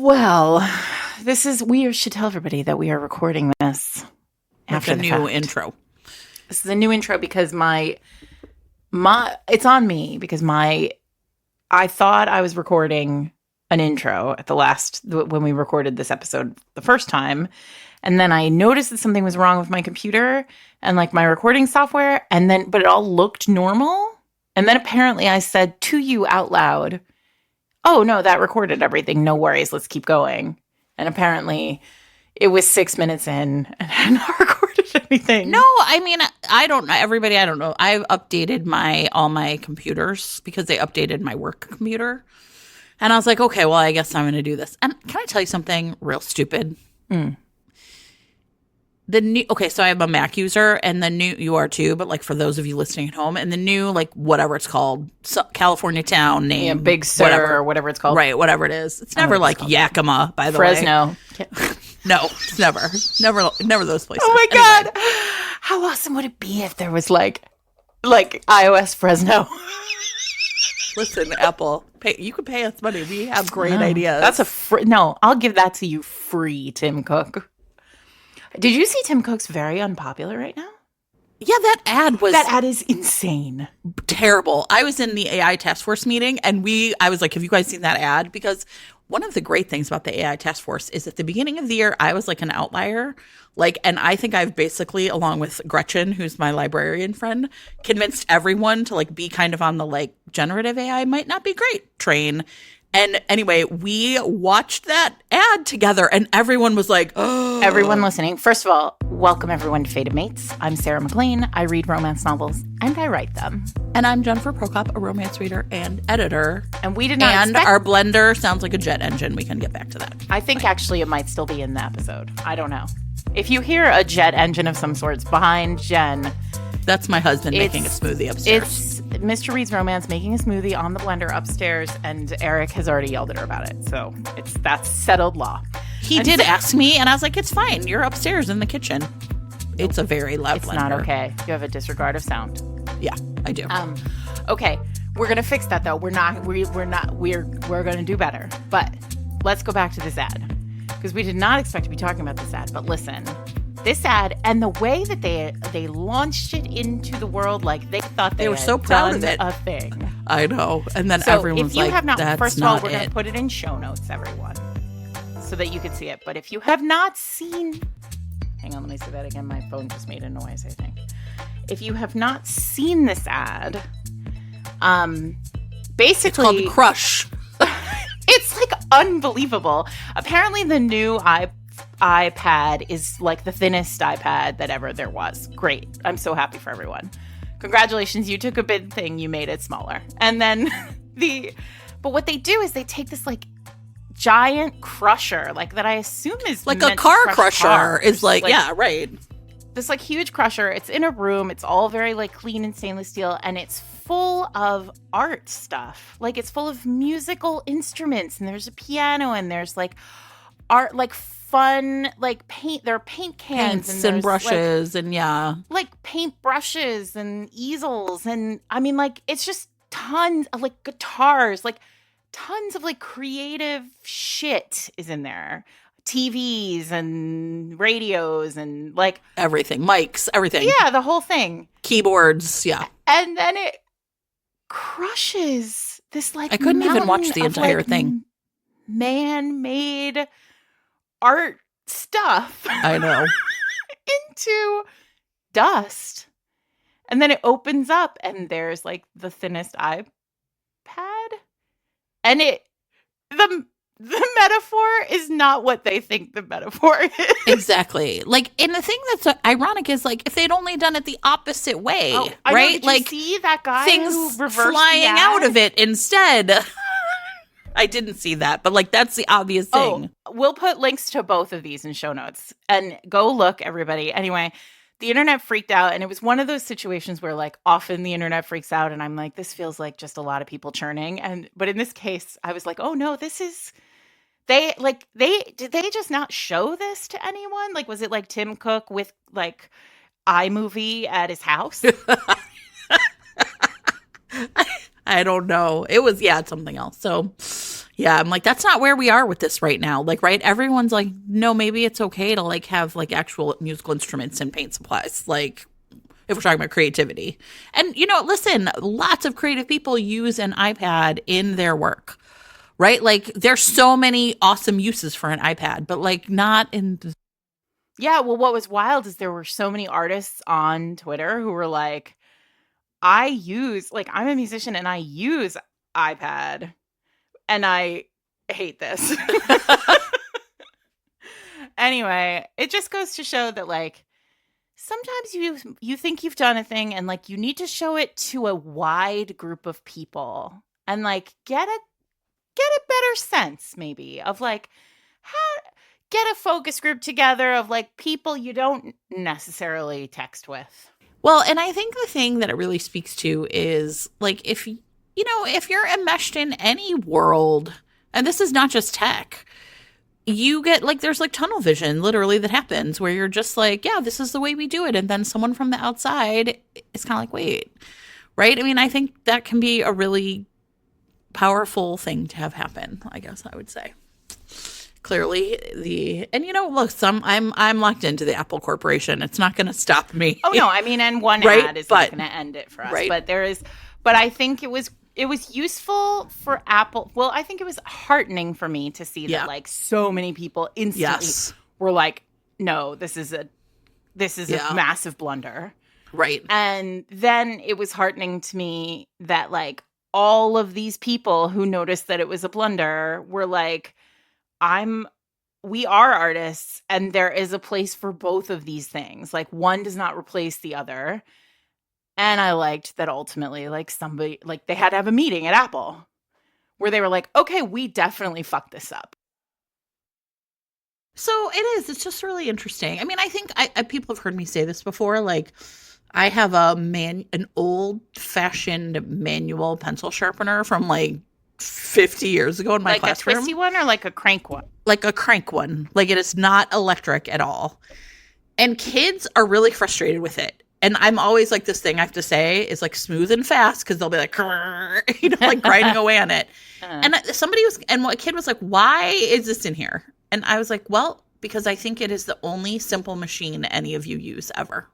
Well, we should tell everybody that we are recording this after the new fact. Intro. This is a new intro because it's on me because I thought I was recording an intro at when we recorded this episode the first time. And then I noticed that something was wrong with my computer and like my recording software. But it all looked normal. And then apparently I said to you out loud, "Oh no, that recorded everything. No worries. Let's keep going." And apparently it was 6 minutes in and had not recorded anything. No, I mean, I don't know. Everybody, I don't know. I've updated all my computers because they updated my work computer. And I was like, okay, well, I guess I'm going to do this. And can I tell you something real stupid? So I am a Mac user, and the new, you are too, but like for those of you listening at home, and the new, like whatever it's called, California town name. Yeah, Big Sur or whatever it's called. Right, whatever it is. It's never like Yakima, by the Fresno. way. No, it's never those places. Oh my God. How awesome would it be if there was like iOS Fresno? Listen, Apple, you can pay us money. We have great ideas. That's no, I'll give that to you free, Tim Cook. Did you see Tim Cook's very unpopular right now? Yeah, that ad is insane. Terrible. I was in the AI task force meeting and I was like, have you guys seen that ad? Because one of the great things about the AI task force is at the beginning of the year, I was like an outlier. And I think I've basically, along with Gretchen, who's my librarian friend, convinced everyone to be kind of on the generative AI might not be great train. And anyway, we watched that ad together and everyone was like, oh. Everyone listening, first of all, welcome everyone to Fated Mates. I'm Sarah McLean. I read romance novels and I write them. And I'm Jennifer Prokop, a romance reader and editor. And we did not our blender sounds like a jet engine. We can get back to that. I think actually it might still be in the episode. I don't know. If you hear a jet engine of some sorts behind Jen, that's my husband making a smoothie upstairs. It's Mr. Reed's Romance making a smoothie on the blender upstairs, and Eric has already yelled at her about it. So that's settled law. He did ask me, and I was like, it's fine. You're upstairs in the kitchen. It's a very loud blender. It's not okay. You have a disregard of sound. Yeah, I do. Okay. We're gonna fix that though. We're gonna do better. But let's go back to this ad. Because we did not expect to be talking about this ad, but listen. This ad and the way that they launched it into the world, they thought they were so proud of it. A thing. I know. And then everyone's like, first of all, we're going to put it in show notes, everyone, so that you can see it. But if you have not seen, hang on, let me say that again. My phone just made a noise, I think. If you have not seen this ad, basically, it's called Crush. It's unbelievable. Apparently, the new iPad is the thinnest iPad that ever there was. Great. I'm so happy for everyone. Congratulations. You took a big thing. You made it smaller. And then but what they do is they take this giant crusher, that I assume is like a car crusher is yeah, right. This huge crusher. It's in a room. It's all very clean and stainless steel. And it's full of art stuff. It's full of musical instruments. And there's a piano and there's art, fun paint. There are paint cans Paints and brushes and yeah, paint brushes and easels, and I mean it's just tons of guitars, tons of creative shit is in there. TVs and radios and everything, mics, everything. Yeah, the whole thing. Keyboards, yeah. And then it crushes this I couldn't even watch the entire thing. Man-made art stuff. I know. into dust. And then it opens up and there's the thinnest iPad. And the metaphor is not what they think the metaphor is. Exactly. And the thing that's ironic is if they'd only done it the opposite way, right? Did you see that guy things who reversed flying the ad? out of it instead. I didn't see that, but that's the obvious thing. Oh, we'll put links to both of these in show notes and go look, everybody. Anyway, the internet freaked out, and it was one of those situations where often the internet freaks out and I'm this feels like just a lot of people churning. But in this case, I was oh no, this is, did they just not show this to anyone? Was it Tim Cook with iMovie at his house? I don't know. It was, it's something else. So Yeah, I'm like, that's not where we are with this right now. Like, right? Everyone's like, no, maybe it's okay to like have like actual musical instruments and paint supplies. Like, if we're talking about creativity. And, listen, lots of creative people use an iPad in their work, right? Like, there's so many awesome uses for an iPad, but like not in. Yeah, well, what was wild is there were so many artists on Twitter who were like, I'm a musician and I use iPad and I hate this. Anyway, it just goes to show that like sometimes you think you've done a thing and like you need to show it to a wide group of people and like get a better sense maybe of like how get a focus group together of like people you don't necessarily text with. Well, and I think the thing that it really speaks to is like if you're enmeshed in any world, and this is not just tech, you get like there's like tunnel vision literally that happens where you're just like, yeah, this is the way we do it. And then someone from the outside is kind of like, wait, right? I mean, I think that can be a really powerful thing to have happen, I guess I would say. Clearly look, I'm locked into the Apple Corporation. It's not going to stop me. Oh no, I mean, and one right? ad is not going to end it for us. Right. But I think it was useful for Apple. Well, I think it was heartening for me to see that like so many people instantly were like, no, this is a massive blunder. Right. And then it was heartening to me that like all of these people who noticed that it was a blunder were like, we are artists and there is a place for both of these things. Like one does not replace the other. And I liked that ultimately like somebody like they had to have a meeting at Apple where they were like, okay, we definitely fucked this up. So it's just really interesting. I mean, I think people have heard me say this before. Like I have an old fashioned manual pencil sharpener from like 50 years ago in my classroom. Like a twisty one or like a crank one? Like a crank one. Like it is not electric at all. And kids are really frustrated with it. And I'm always like, this thing I have to say is like smooth and fast because they'll be like, like grinding away on it. And a kid was like, why is this in here? And I was like, well, because I think it is the only simple machine any of you use ever.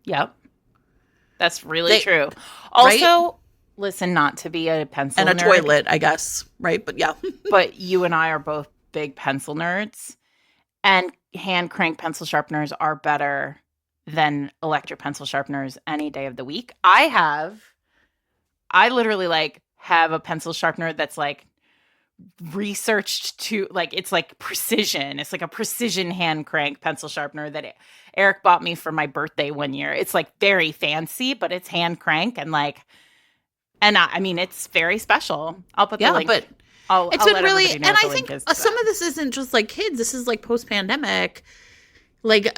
Yep. That's really true. Also, right? Listen, not to be a pencil and a nerd, toilet, I guess, right? But yeah. But you and I are both big pencil nerds, and hand crank pencil sharpeners are better than electric pencil sharpeners any day of the week. I literally like have a pencil sharpener that's like researched to like it's like precision. It's like a precision hand crank pencil sharpener that Eric bought me for my birthday one year. It's like very fancy, but it's hand crank and like. And I mean, it's very special. I'll put the link. But I'll been really, and I think some that. of this isn't just like kids. This is like post-pandemic. Like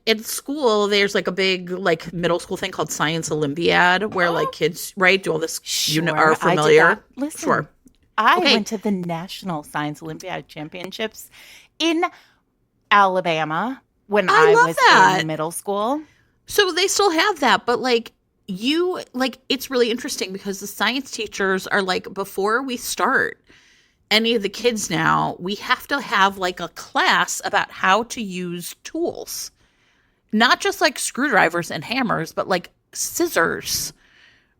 at school, there's like a big like middle school thing called Science Olympiad where like kids, right, do all this, are familiar. Listen, sure. I went to the National Science Olympiad Championships in Alabama when I was in middle school. So they still have that, but like, it's really interesting because the science teachers are like, before we start any of the kids now, we have to have like a class about how to use tools, not just like screwdrivers and hammers, but like scissors,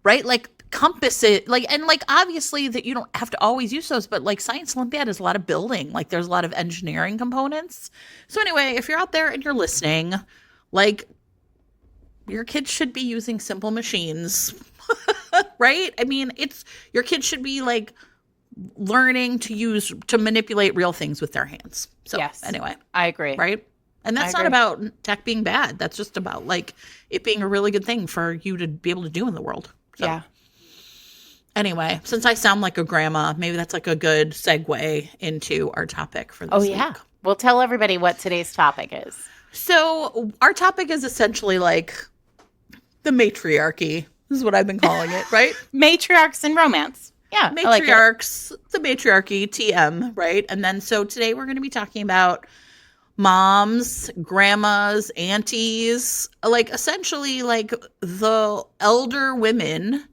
right? Like compasses, and obviously that you don't have to always use those, but like Science Olympiad is a lot of building, like there's a lot of engineering components. So anyway, if you're out there and you're listening, like, your kids should be using simple machines, right? I mean, your kids should be like learning to manipulate real things with their hands. So yes, anyway, I agree. Right. And that's not about tech being bad. That's just about like it being a really good thing for you to be able to do in the world. So, yeah. Anyway, since I sound like a grandma, maybe that's like a good segue into our topic for this week. Well, tell everybody what today's topic is. So our topic is essentially like the matriarchy. This is what I've been calling it, right? Matriarchs in romance. Yeah. Matriarchs, the matriarchy, TM, right? And then so today we're going to be talking about moms, grandmas, aunties, like essentially like the elder women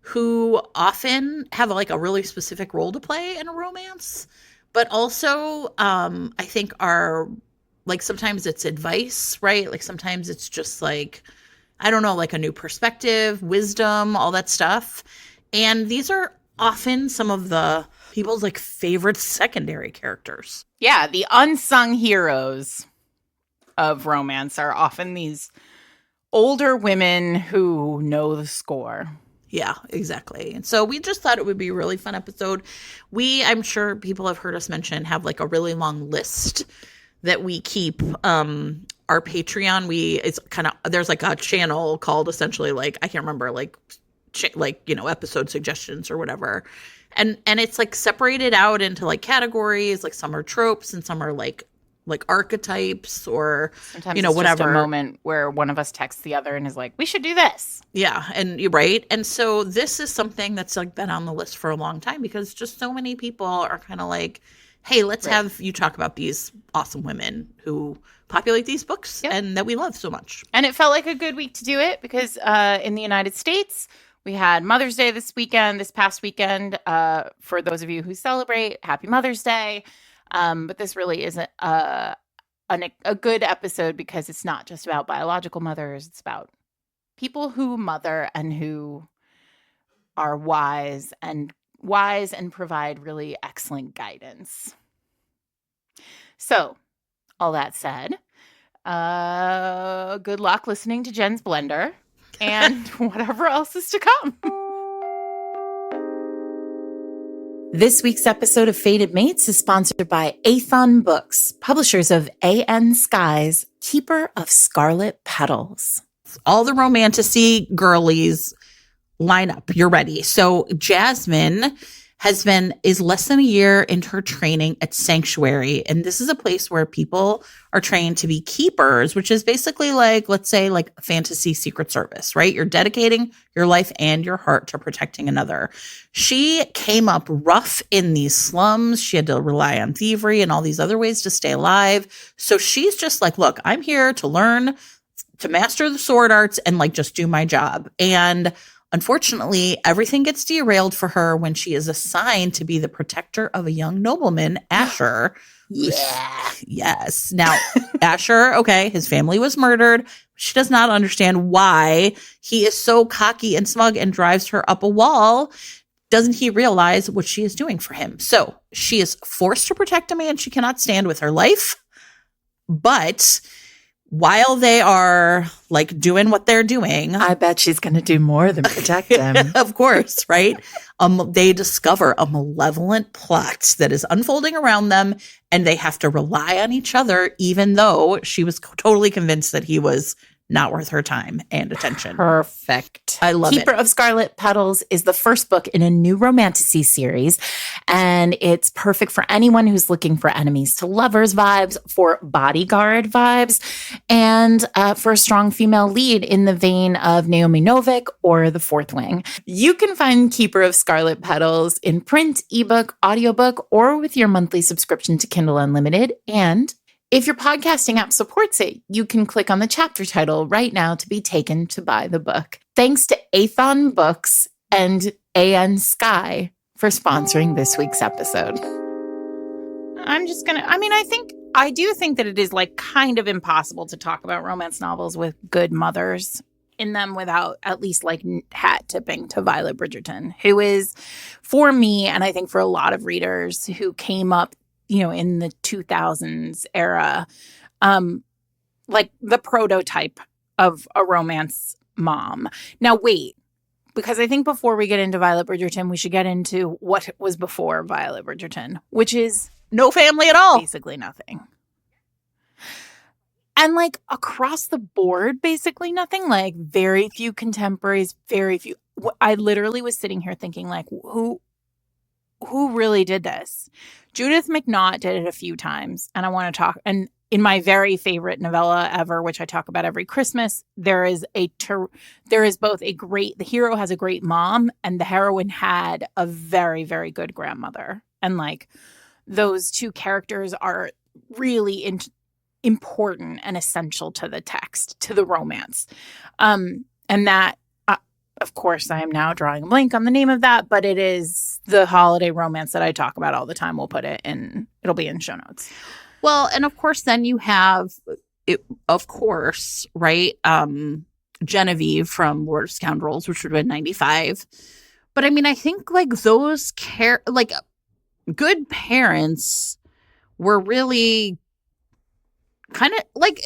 who often have like a really specific role to play in a romance, but also I think are like sometimes it's advice, right? Like sometimes it's just like, I don't know, like a new perspective, wisdom, all that stuff. And these are often some of the people's like favorite secondary characters. Yeah, the unsung heroes of romance are often these older women who know the score. Yeah, exactly. And so we just thought it would be a really fun episode. I'm sure people have heard us mention, have like a really long list that we keep. Our Patreon, it's kind of, there's like a channel called essentially like, I can't remember, like episode suggestions or whatever. And it's like separated out into like categories, like some are tropes and some are like archetypes or sometimes it's whatever. Just a moment where one of us texts the other and is like, we should do this. Yeah, and you're right. And so this is something that's like been on the list for a long time because just so many people are kind of like, hey, let's have you talk about these awesome women who populate these books and that we love so much. And it felt like a good week to do it because in the United States, we had Mother's Day this past weekend. For those of you who celebrate, happy Mother's Day. But this really isn't a good episode because it's not just about biological mothers. It's about people who mother and who are wise and provide really excellent guidance. So, all that said, good luck listening to Jen's Blender and whatever else is to come. This week's episode of Fated Mates is sponsored by Athon Books, publishers of A.N. Sky's Keeper of Scarlet Petals. All the romantasy girlies line up. You're ready. So Jasmine is less than a year into her training at Sanctuary. And this is a place where people are trained to be keepers, which is basically like, let's say like a fantasy secret service, right? You're dedicating your life and your heart to protecting another. She came up rough in these slums. She had to rely on thievery and all these other ways to stay alive. So she's just like, look, I'm here to learn to master the sword arts and like just do my job. And unfortunately, everything gets derailed for her when she is assigned to be the protector of a young nobleman, Asher. Yeah. Yes. Now, Asher, okay, his family was murdered. She does not understand why he is so cocky and smug and drives her up a wall. Doesn't he realize what she is doing for him? So she is forced to protect a man she cannot stand with her life. But while they are like doing what they're doing, I bet she's going to do more than protect him. Of course, right? They discover a malevolent plot that is unfolding around them, and they have to rely on each other, even though she was totally convinced that he was not worth her time and attention. Perfect. I love it. Keeper of Scarlet Petals is the first book in a new romantasy series, and it's perfect for anyone who's looking for enemies to lovers vibes, for bodyguard vibes, and for a strong female lead in the vein of Naomi Novik or The Fourth Wing. You can find Keeper of Scarlet Petals in print, ebook, audiobook, or with your monthly subscription to Kindle Unlimited. And if your podcasting app supports it, you can click on the chapter title right now to be taken to buy the book. Thanks to Athon Books and A.N. Sky for sponsoring this week's episode. I do think that it is like kind of impossible to talk about romance novels with good mothers in them without at least like hat tipping to Violet Bridgerton, who is, for me, and I think for a lot of readers who came up in the 2000s era, like the prototype of a romance mom. Now, wait, because I think before we get into Violet Bridgerton, we should get into what was before Violet Bridgerton, which is no family at all. Basically nothing. And like across the board, basically nothing, like very few contemporaries, very few. I literally was sitting here thinking like, who really did this? Judith McNaught did it a few times, and I want to talk. And in my very favorite novella ever, which I talk about every Christmas, there is both the hero has a great mom, and the heroine had a very, very good grandmother. And like those two characters are really important and essential to the text, to the romance. And that of course, I am now drawing a blank on the name of that, but it is the holiday romance that I talk about all the time. We'll put it in, it'll be in show notes. Well, and of course, then you have, it, of course, right? Genevieve from Lord of Scoundrels, which would have been 95. But I mean, I think like those like good parents were really kind of like,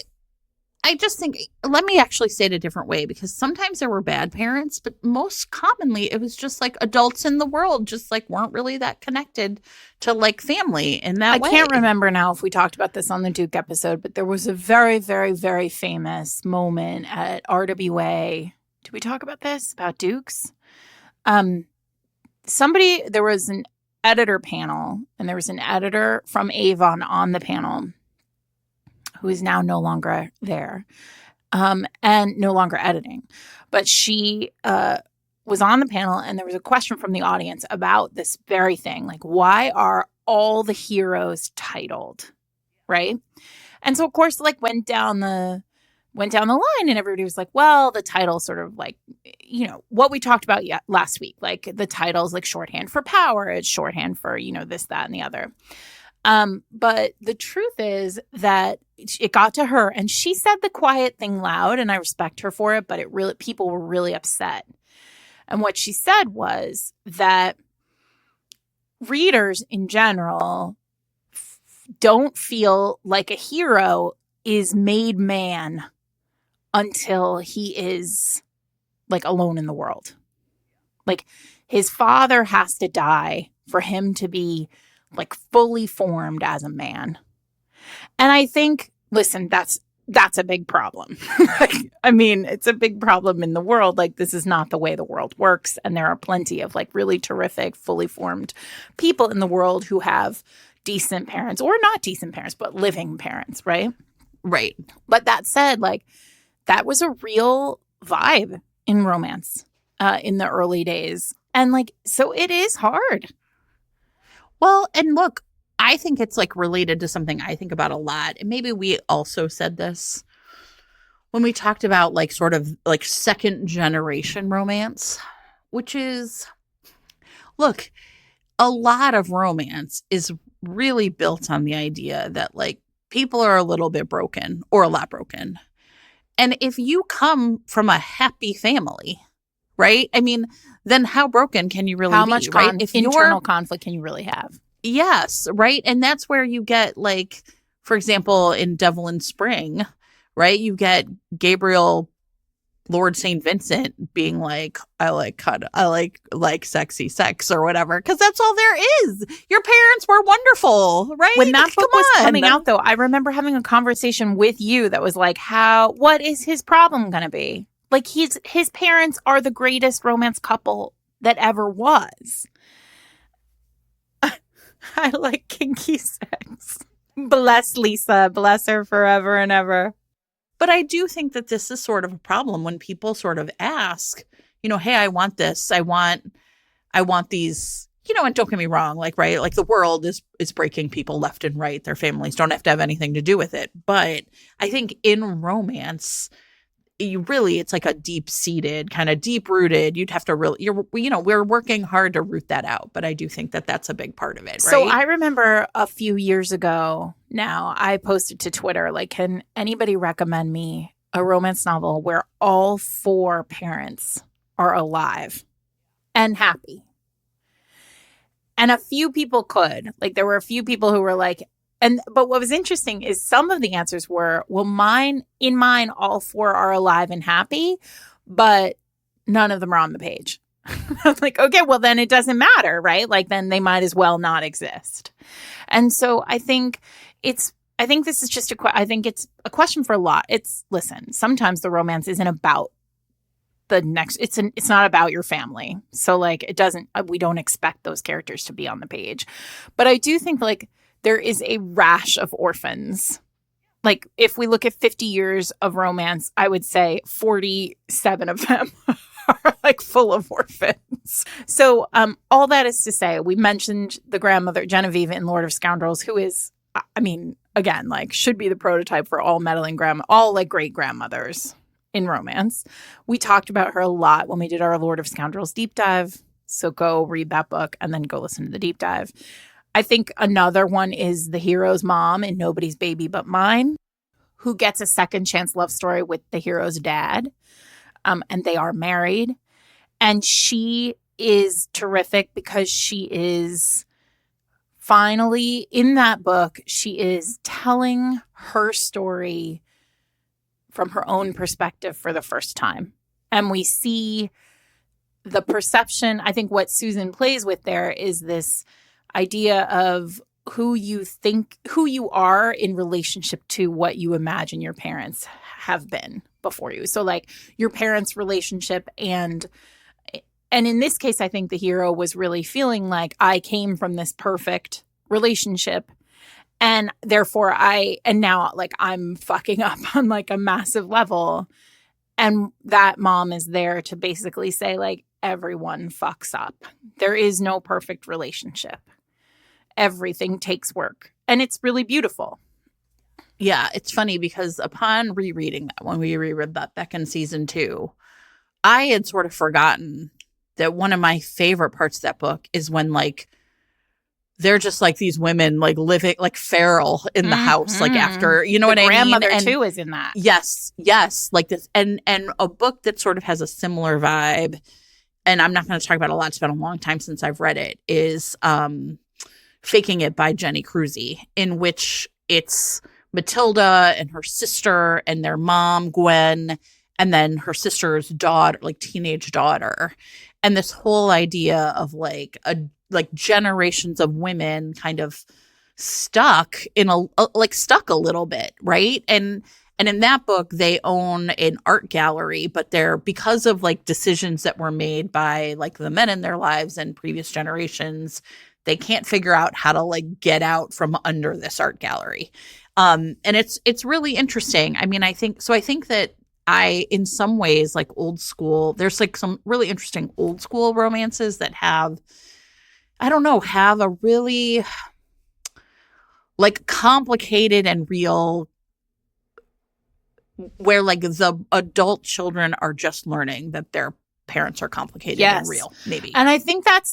I just think, let me actually say it a different way, because sometimes there were bad parents, but most commonly it was just like adults in the world just like weren't really that connected to like family in that way. I can't remember now if we talked about this on the Duke episode, but there was a very, very, very famous moment at RWA. Did we talk about this? About Dukes? There was an editor panel, and there was an editor from Avon on the panel who is now no longer there, and no longer editing. But she was on the panel, and there was a question from the audience about this very thing. Like, why are all the heroes titled, right? And so, of course, like went down the line, and everybody was like, well, the title sort of like, you know, what we talked about last week. Like the title's like shorthand for power. It's shorthand for, you know, this, that, and the other. But the truth is that it got to her, and she said the quiet thing loud, and I respect her for it, but people were really upset. And what she said was that readers in general don't feel like a hero is made man until he is like alone in the world. Like his father has to die for him to be like fully formed as a man. And I think, listen, that's a big problem. I mean, it's a big problem in the world. Like, this is not the way the world works. And there are plenty of like really terrific, fully formed people in the world who have decent parents, or not decent parents, but living parents, right? Right. But that said, like, that was a real vibe in romance in the early days. And like, so it is hard. Well, and look, I think it's like related to something I think about a lot. And maybe we also said this when we talked about like sort of like second generation romance, which is, look, a lot of romance is really built on the idea that like people are a little bit broken or a lot broken. And if you come from a happy family, right? I mean, then how broken can you really be? How much right? internal conflict can you really have? Yes, right? And that's where you get like, for example, in Devil in Spring, right? You get Gabriel, Lord St. Vincent being like, I like sexy sex or whatever, because that's all there is. Your parents were wonderful, right? When that book was coming out, though, I remember having a conversation with you that was like, what is his problem going to be? Like, his parents are the greatest romance couple that ever was. I like kinky sex. Bless Lisa. Bless her forever and ever. But I do think that this is sort of a problem when people sort of ask, you know, hey, I want this. I want these, you know, and don't get me wrong, like, right, like the world is breaking people left and right. Their families don't have to have anything to do with it. But I think in romance, it's like a deep-seated, kind of deep-rooted, you'd have to really, we're working hard to root that out. But I do think that that's a big part of it, right? So I remember a few years ago now, I posted to Twitter, like, can anybody recommend me a romance novel where all four parents are alive and happy? And a few people could. Like, there were a few people who were like, but what was interesting is some of the answers were, well, in mine, all four are alive and happy, but none of them are on the page. I'm like, okay, well, then it doesn't matter, right? Like, then they might as well not exist. And so I think this is just I think it's a question for a lot. Listen, sometimes the romance isn't about the next, it's not about your family. So like, we don't expect those characters to be on the page. But I do think like, there is a rash of orphans. Like, if we look at 50 years of romance, I would say 47 of them are like full of orphans. So all that is to say, we mentioned the grandmother, Genevieve in Lord of Scoundrels, who is, I mean, again, like should be the prototype for all meddling all like great grandmothers. in romance. We talked about her a lot when we did our Lord of Scoundrels deep dive. So go read that book and then go listen to the deep dive. I think another one is the hero's mom in Nobody's Baby But Mine, who gets a second chance love story with the hero's dad. And they are married. And she is terrific because she is finally, in that book, she is telling her story from her own perspective for the first time. And we see the perception. I think what Susan plays with there is this idea of who you are in relationship to what you imagine your parents have been before you. So like your parents' relationship and in this case, I think the hero was really feeling like I came from this perfect relationship and therefore now like I'm fucking up on like a massive level. And that mom is there to basically say like everyone fucks up. There is no perfect relationship. Everything takes work. And it's really beautiful. Yeah, it's funny because upon rereading that, when we reread that back in season 2, I had sort of forgotten that one of my favorite parts of that book is when like they're just like these women like living like feral in the house, like after, you know what I mean? Grandmother too is in that. Yes, like this, and a book that sort of has a similar vibe. And I'm not going to talk about it a lot. It's been a long time since I've read it. Is Faking It by Jenny Cruzy, in which it's Matilda and her sister and their mom, Gwen, and then her sister's daughter, like teenage daughter. And this whole idea of like generations of women kind of stuck stuck a little bit, right? And in that book, they own an art gallery, but they're, because of like decisions that were made by like the men in their lives and previous generations, they can't figure out how to like get out from under this art gallery. And it's really interesting. I mean, I think that in some ways, like old school, there's like some really interesting old school romances that have a really like complicated and real, where like the adult children are just learning that their parents are complicated and real, maybe. And I think that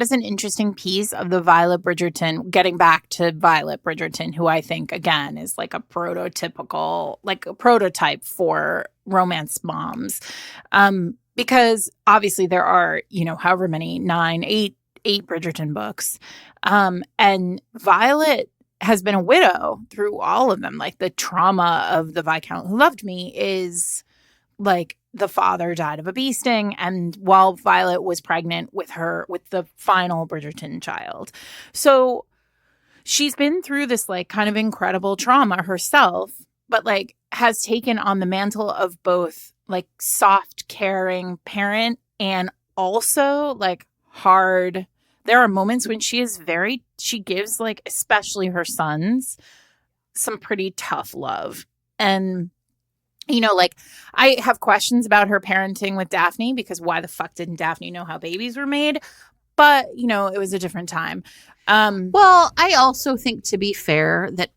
is an interesting piece of the Violet Bridgerton, getting back to Violet Bridgerton, who I think, again, is like a prototype for romance moms. Because obviously there are, however many, 8 Bridgerton books. And Violet has been a widow through all of them. Like the trauma of the Viscount Who Loved Me is like the father died of a bee sting, and while Violet was pregnant with the final Bridgerton child. So she's been through this like kind of incredible trauma herself, but like has taken on the mantle of both like soft, caring parent and also like hard. There are moments when she gives like, especially her sons, some pretty tough love. And like I have questions about her parenting with Daphne, because why the fuck didn't Daphne know how babies were made? But, it was a different time. Well, I also think, to be fair, that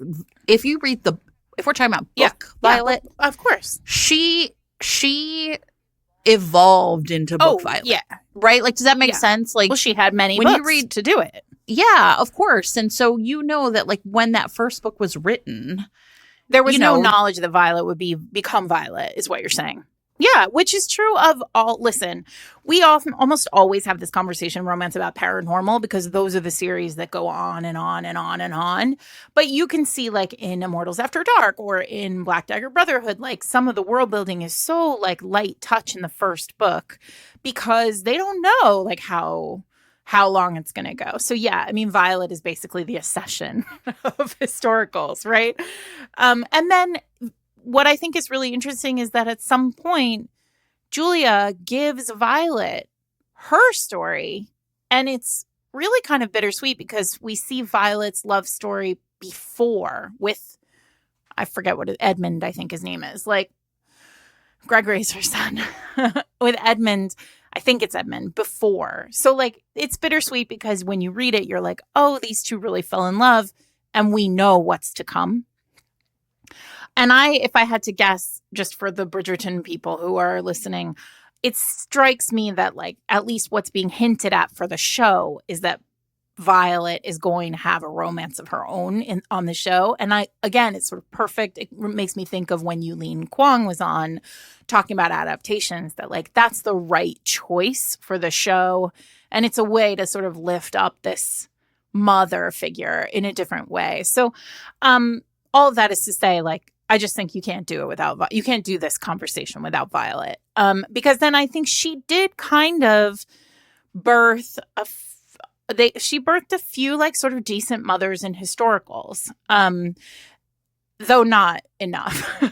if we're talking about book Violet, of course, she evolved into book Violet. Yeah. Right? Like, does that make sense? Like, well, she had many books to do it. Yeah, of course. And so, that like when that first book was written, there was no knowledge that Violet would become Violet, is what you're saying. Yeah, which is true of all. Listen, we almost always have this conversation in romance about paranormal, because those are the series that go on and on and on and on. But you can see like in Immortals After Dark or in Black Dagger Brotherhood, like some of the world building is so like light touch in the first book, because they don't know like how long it's going to go. So yeah, I mean, Violet is basically the accession of historicals, right? And then what I think is really interesting is that at some point, Julia gives Violet her story, and it's really kind of bittersweet because we see Violet's love story before with, I forget what Edmund, I think his name is, like Gregory's her son, with Edmund. I think it's Edmund before. So like it's bittersweet because when you read it, you're like, oh, these two really fell in love and we know what's to come. And if I had to guess, just for the Bridgerton people who are listening, it strikes me that, like, at least what's being hinted at for the show is that Violet is going to have a romance of her own on the show. And again, it's sort of perfect. It makes me think of when Yulin Kwong was on talking about adaptations, that, like, that's the right choice for the show. And it's a way to sort of lift up this mother figure in a different way. So all of that is to say, like, I just think you can't do it you can't do this conversation without Violet. Because then I think she did kind of birth she birthed a few, like, sort of decent mothers in historicals, though not enough.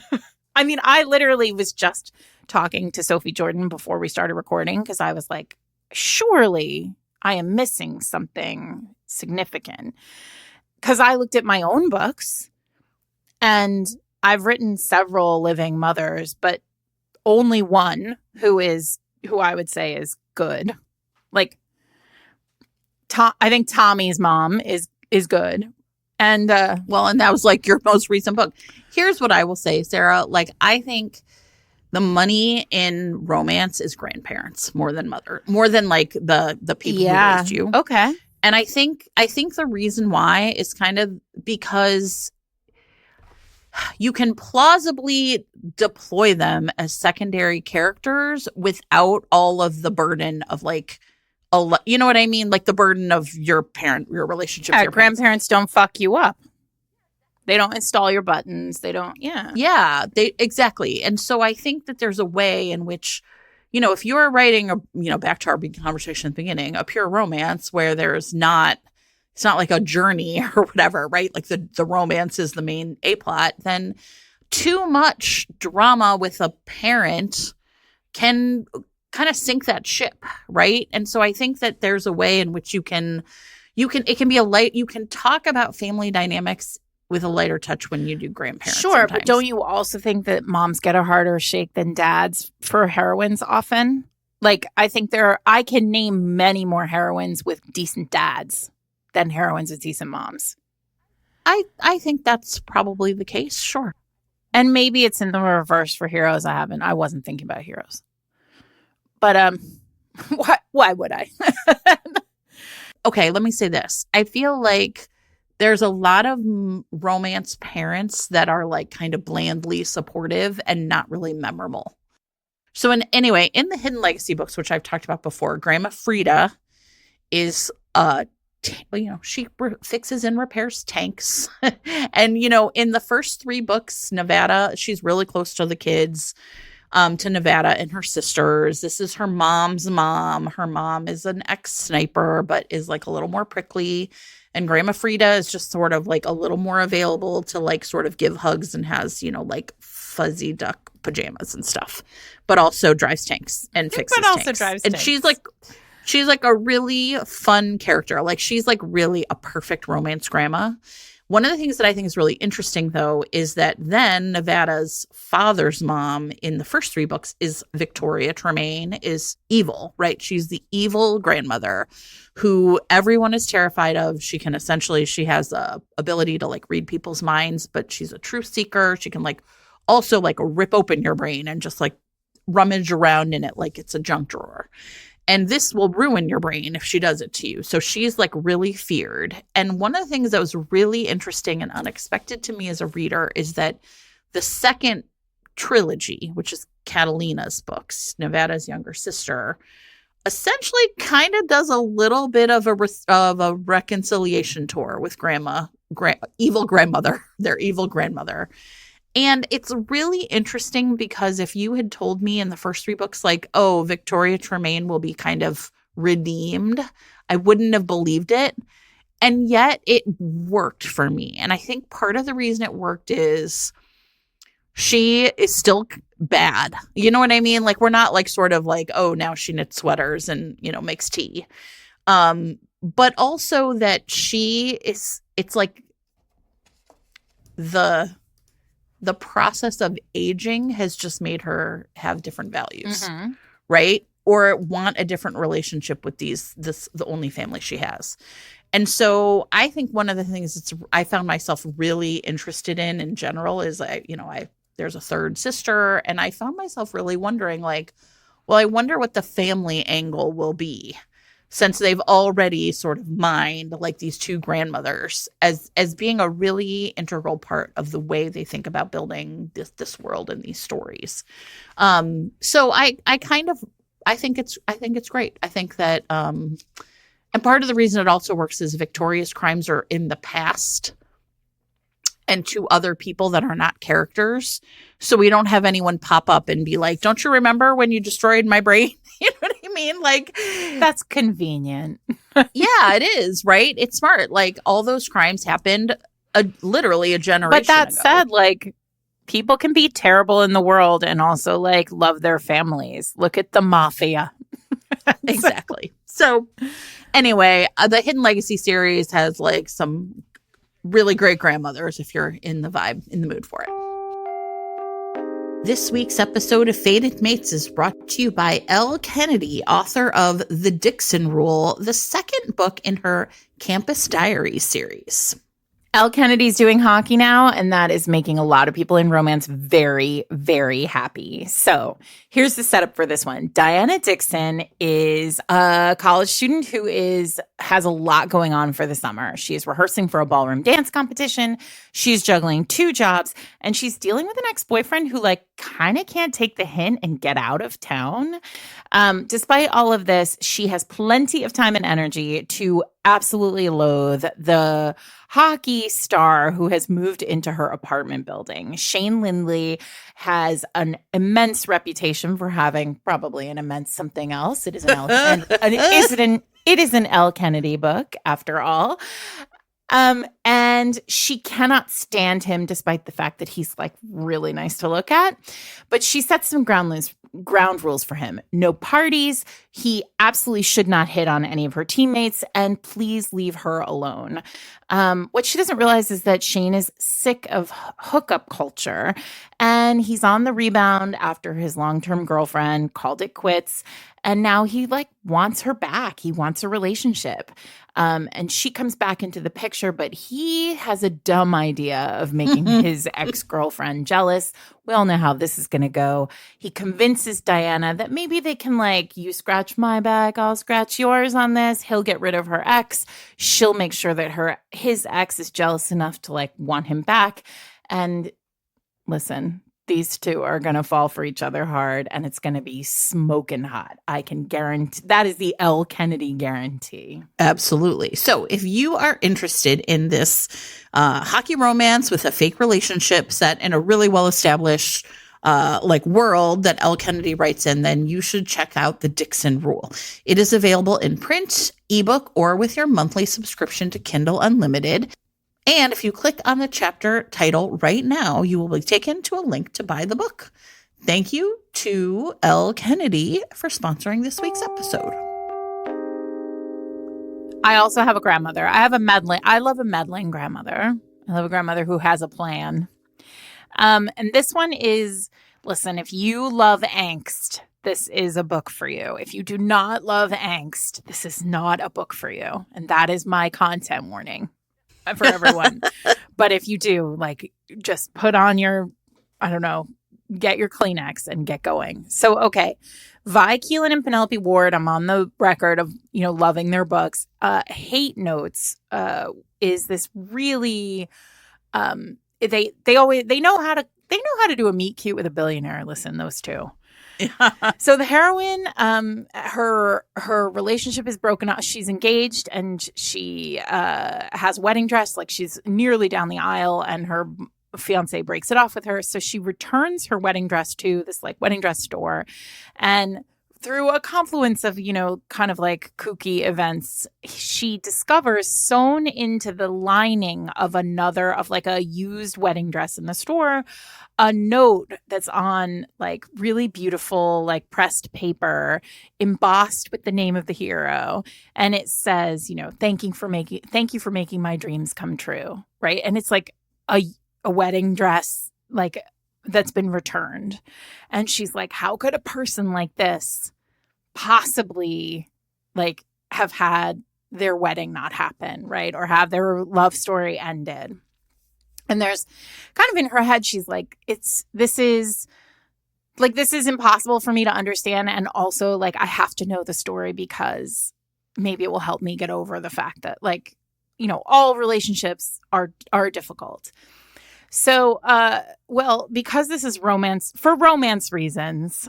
I mean, I literally was just talking to Sophie Jordan before we started recording because I was like, surely I am missing something significant. Because I looked at my own books and I've written several living mothers, but only one who I would say is good. Like, I think Tommy's mom is good. And well, and that was like your most recent book. Here's what I will say, Sarah. Like, I think the money in romance is grandparents more than like the people who raised you. Okay. And I think the reason why is kind of because you can plausibly deploy them as secondary characters without all of the burden of, like, you know what I mean? Like, the burden of your relationship with your grandparents don't fuck you up. They don't install your buttons. They don't, Yeah, exactly. And so I think that there's a way in which, you know, if you're writing back to our big conversation at the beginning, a pure romance where it's not like a journey or whatever, right? Like the romance is the main A plot, then too much drama with a parent can kind of sink that ship, right? And so I think that there's a way in which you can talk about family dynamics with a lighter touch when you do grandparents. Sure, sometimes. But don't you also think that moms get a harder shake than dads for heroines often? Like, I think I can name many more heroines with decent dads than heroines with decent moms. I think that's probably the case, sure. And maybe it's in the reverse for heroes. I wasn't thinking about heroes. But why would I? Okay, let me say this. I feel like there's a lot of romance parents that are, like, kind of blandly supportive and not really memorable. So anyway, in the Hidden Legacy books, which I've talked about before, Grandma Frida is she fixes and repairs tanks. And, in the first 3 books, Nevada, she's really close to the kids. To Nevada and her sisters. This is her mom's mom. Her mom is an ex-sniper, but is, like, a little more prickly. And Grandma Frida is just sort of, like, a little more available to, like, sort of give hugs and has, like, fuzzy duck pajamas and stuff. But also drives tanks and fixes tanks. But also drives tanks. And she's like a really fun character. Like, she's, like, really a perfect romance grandma. One of the things that I think is really interesting, though, is that then Nevada's father's mom in the first 3 books is Victoria Tremaine, is evil, right? She's the evil grandmother who everyone is terrified of. She has the ability to, like, read people's minds, but she's a truth seeker. She can, like, also, like, rip open your brain and just, like, rummage around in it like it's a junk drawer. And this will ruin your brain if she does it to you. So she's, like, really feared. And one of the things that was really interesting and unexpected to me as a reader is that the second trilogy, which is Catalina's books, Nevada's younger sister, essentially kind of does a little bit of a reconciliation tour with evil grandmother, their evil grandmother. And it's really interesting because if you had told me in the first 3 books, like, oh, Victoria Tremaine will be kind of redeemed, I wouldn't have believed it. And yet it worked for me. And I think part of the reason it worked is she is still bad. You know what I mean? Like, we're not, like, sort of like, oh, now she knits sweaters and, makes tea. But also that it's like the process of aging has just made her have different values, right? Or want a different relationship with the only family she has. And so I think one of the things I found myself really interested in general is there's a third sister, and I found myself really wondering, like, well, I wonder what the family angle will be, since they've already sort of mined like these two grandmothers as being a really integral part of the way they think about building this world and these stories. So I think it's great. I think that and part of the reason it also works is Victoria's crimes are in the past and to other people that are not characters. So we don't have anyone pop up and be like, don't you remember when you destroyed my brain? You know what I mean? Like, that's convenient. Yeah, it is, right? It's smart. Like, all those crimes happened literally a generation But that ago. said, like, people can be terrible in the world and also like love their families. Look at the mafia. Exactly. So anyway, the Hidden Legacy series has like some really great grandmothers if you're in the vibe, in the mood for it. This week's episode of Fated Mates is brought to you by Elle Kennedy, author of The Dixon Rule, the second book in her Campus Diaries series. Elle Kennedy's doing hockey now, and that is making a lot of people in romance very, very happy. So here's the setup for this one. Diana Dixon is a college student who has a lot going on for the summer. She is rehearsing for a ballroom dance competition. She's juggling 2 jobs, and she's dealing with an ex-boyfriend who like kind of can't take the hint and get out of town. Despite all of this, she has plenty of time and energy to absolutely loathe the hockey star who has moved into her apartment building. Shane Lindley has an immense reputation for having probably an immense something else. It is it is an Elle Kennedy book, after all. And she cannot stand him despite the fact that he's like really nice to look at. But she sets some ground rules for him. No parties. He absolutely should not hit on any of her teammates, and please leave her alone. What she doesn't realize is that Shane is sick of hookup culture, and he's on the rebound after his long-term girlfriend called it quits. And now he like wants her back. He wants a relationship. And she comes back into the picture, but he has a dumb idea of making his ex-girlfriend jealous. We all know how this is going to go. He convinces Diana that maybe they can like, you scratch my back, I'll scratch yours on this. He'll get rid of her ex. She'll make sure that his ex is jealous enough to like want him back. And listen, these two are going to fall for each other hard, and it's going to be smoking hot. I can guarantee. That is the Elle Kennedy guarantee. Absolutely. So if you are interested in this hockey romance with a fake relationship set in a really well-established world that Elle Kennedy writes in, then you should check out The Dixon Rule. It is available in print, ebook, or with your monthly subscription to Kindle Unlimited. And if you click on the chapter title right now, you will be taken to a link to buy the book. Thank you to Elle Kennedy for sponsoring this week's episode. I also have a grandmother. I love a meddling grandmother. I love a grandmother who has a plan. And this one is, listen, if you love angst, this is a book for you. If you do not love angst, this is not a book for you. And that is my content warning for everyone. But if you do, like, just put on your, get your Kleenex and get going. So, okay. Vi Keelan and Penelope Ward, I'm on the record of, loving their books. Hate Notes is this really, they know how to do a meet cute with a billionaire. Listen, those two. So the heroine, her relationship is broken up. She's engaged and she has a wedding dress. Like, she's nearly down the aisle, and her fiance breaks it off with her. So she returns her wedding dress to this like wedding dress store, and through a confluence of, kind of like kooky events, she discovers sewn into the lining of a used wedding dress in the store, a note that's on like really beautiful, like pressed paper, embossed with the name of the hero. And it says, thank you for making my dreams come true. Right. And it's like a wedding dress, like, that's been returned. And she's like, how could a person like this possibly like have had their wedding not happen, right? Or have their love story ended. And there's kind of in her head, she's like, this is impossible for me to understand. And also, like, I have to know the story because maybe it will help me get over the fact that, like, you know, all relationships are difficult. So, well, because this is romance, for romance reasons,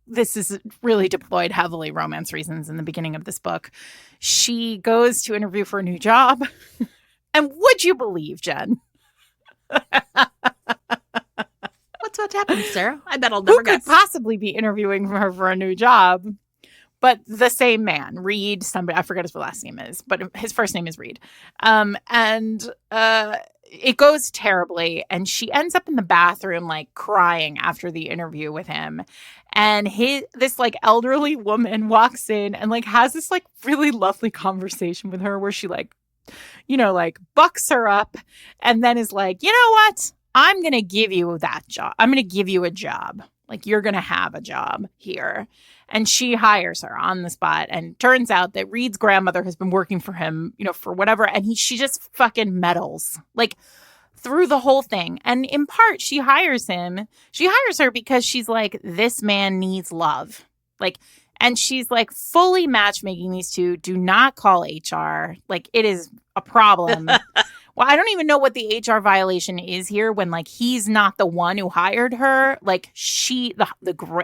this is really deployed heavily romance reasons in the beginning of this book. She goes to interview for a new job. And would you believe, Jen? What's about to happen, Sarah? I bet I'll never guess. Who could possibly be interviewing her for a new job? But the same man, Reed, somebody, I forget his last name is, but his first name is Reed. It goes terribly. And she ends up in the bathroom, like, crying after the interview with him. And this, like, elderly woman walks in and, like, has this, like, really lovely conversation with her where she, like, you know, like, bucks her up and then is like, you know what? I'm going to give you that job. I'm going to give you a job. Like, you're going to have a job here. And she hires her on the spot. And turns out that Reed's grandmother has been working for him, you know, for whatever. And she just fucking meddles, like, through the whole thing. And in part, she hires her because she's like, this man needs love. Like, and she's like fully matchmaking these two. Do not call HR. Like, it is a problem. Well, I don't even know what the HR violation is here when, like, he's not the one who hired her. Like,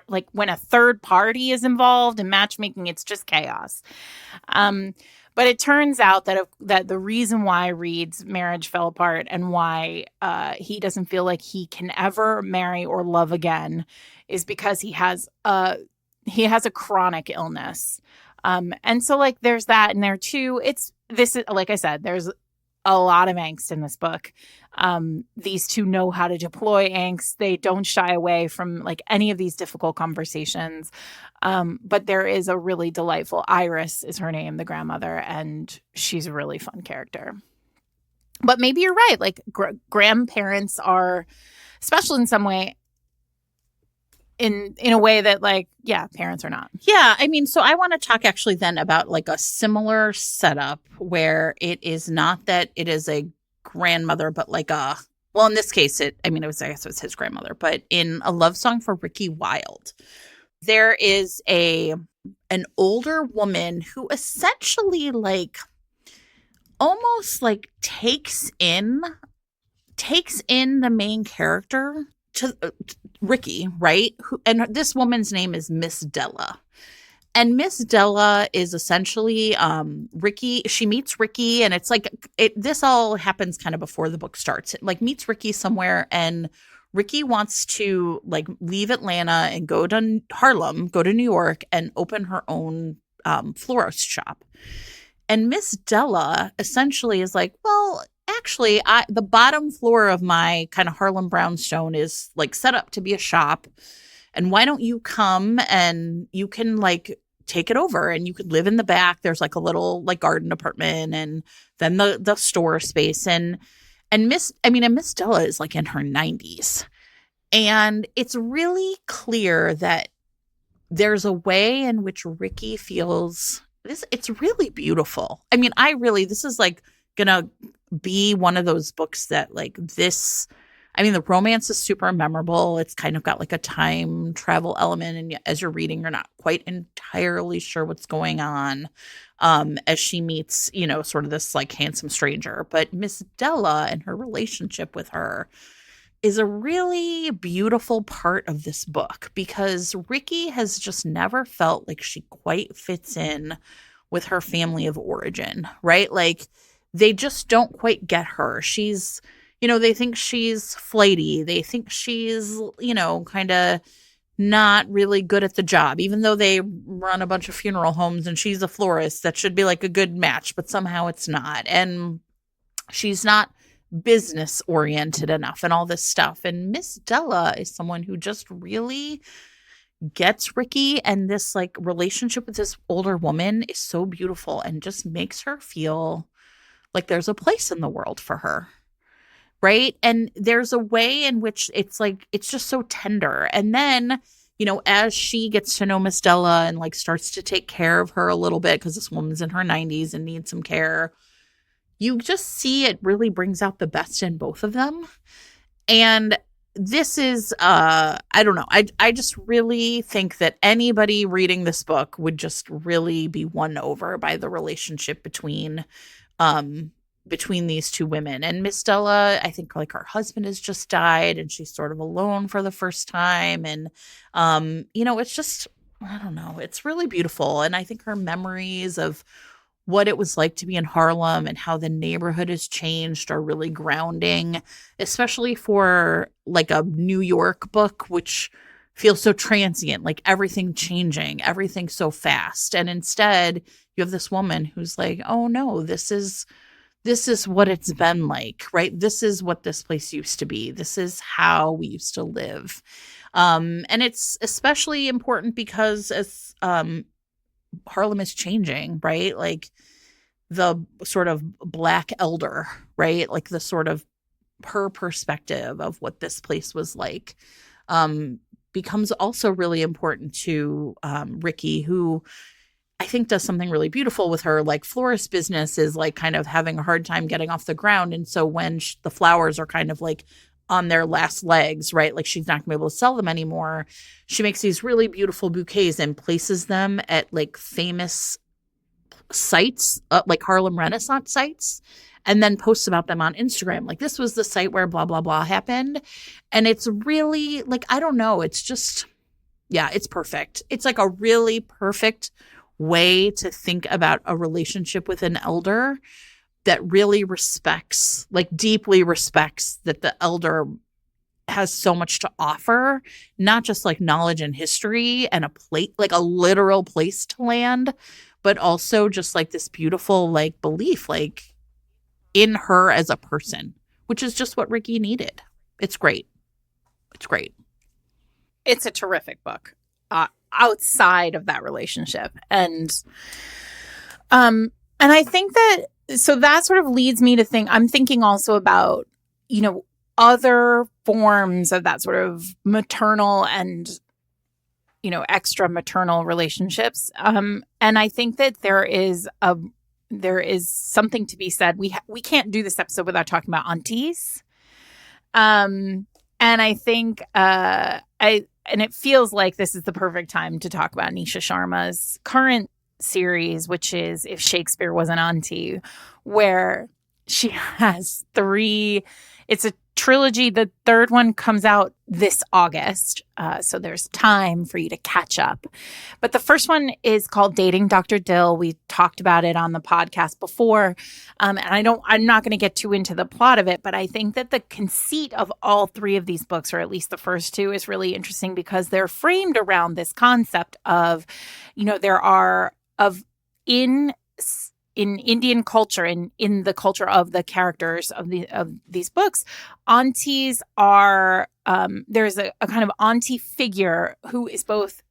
like, when a third party is involved in matchmaking, it's just chaos. But it turns out that the reason why Reed's marriage fell apart and why he doesn't feel like he can ever marry or love again is because he has a chronic illness. And so, like, there's that in there too. Like I said, there's a lot of angst in this book. These two know how to deploy angst. They don't shy away from, like, any of these difficult conversations. But there is a really delightful, Iris is her name, the grandmother, and she's a really fun character. But maybe you're right. Like, grandparents are special in some way, in a way that, like, yeah, parents are not. Yeah, I mean, so I want to talk actually then about, like, a similar setup where it is not that it is a grandmother, but like well, in this case, I guess it was his grandmother, but in A Love Song for Ricky Wilde, there is an older woman who essentially, like, almost, like, takes in the main character to Ricky, right? And this woman's name is Miss Della. And Miss Della is essentially Ricky. She meets Ricky, and it's like this all happens kind of before the book starts. It, like, meets Ricky somewhere, and Ricky wants to, like, leave Atlanta and go to Harlem, go to New York, and open her own florist shop. And Miss Della essentially is like, well, actually, the bottom floor of my kind of Harlem brownstone is, like, set up to be a shop. And why don't you come and you can, like, take it over and you could live in the back. There's, like, a little, like, garden apartment and then the store space. And Miss Della is, like, in her 90s. And it's really clear that there's a way in which Ricky feels this. It's really beautiful. I mean, this is, like, gonna be one of those books that, like, this, I mean, the romance is super memorable. It's kind of got, like, a time travel element. And as you're reading, you're not quite entirely sure what's going on as she meets, you know, sort of this, like, handsome stranger. But Miss Della and her relationship with her is a really beautiful part of this book because Ricky has just never felt like she quite fits in with her family of origin, right? Like, they just don't quite get her. She's, you know, they think she's flighty. They think she's, you know, kind of not really good at the job, even though they run a bunch of funeral homes and she's a florist. That should be, like, a good match, but somehow it's not. And she's not business oriented enough and all this stuff. And Miss Della is someone who just really gets Ricky, and this, like, relationship with this older woman is so beautiful and just makes her feel like there's a place in the world for her. Right. And there's a way in which it's, like, it's just so tender. And then, as she gets to know Miss Della and like starts to take care of her a little bit because this woman's in her 90s and needs some care, you just see it really brings out the best in both of them. And this is I don't know. I just really think that anybody reading this book would just really be won over by the relationship um between these two women. And Miss Stella, I think like her husband has just died and she's sort of alone for the first time. And it's just, I don't know, it's really beautiful. And I think her memories of what it was like to be in Harlem and how the neighborhood has changed are really grounding, especially for like a New York book, which feels so transient, like everything changing, everything so fast. And instead, you have this woman who's like, oh no, this is what it's been like, right? This is what this place used to be. This is how we used to live. And it's especially important because as Harlem is changing, right? Like the sort of Black elder, right? Like the sort of her perspective of what this place was like becomes also really important to Ricky, who I think does something really beautiful with her. Like florist business is like kind of having a hard time getting off the ground. And so when the flowers are kind of like on their last legs, right? Like she's not gonna be able to sell them anymore. She makes these really beautiful bouquets and places them at like famous sites, like Harlem Renaissance sites, and then posts about them on Instagram. Like this was the site where blah, blah, blah happened. And it's really like, I don't know. It's just, yeah, it's perfect. It's like a really perfect way to think about a relationship with an elder that really respects, like deeply respects that the elder has so much to offer, not just like knowledge and history and a plate, like a literal place to land, but also just like this beautiful like belief, like in her as a person, which is just what Ricky needed. It's great. It's great. It's a terrific book outside of that relationship. And I think that, so that sort of leads me to think, I'm thinking also about, other forms of that sort of maternal and, extra maternal relationships. And I think that there is something to be said. We can't do this episode without talking about aunties. And I think, and it feels like this is the perfect time to talk about Nisha Sharma's current series, which is If Shakespeare Was an Auntie, where she has it's a trilogy. The third one comes out this August. So there's time for you to catch up. But the first one is called Dating Dr. Dill. We talked about it on the podcast before. And I'm not going to get too into the plot of it, but I think that the conceit of all three of these books, or at least the first two, is really interesting because they're framed around this concept of, there are in Indian culture and in the culture of the characters of these books, aunties are there's a kind of auntie figure who is both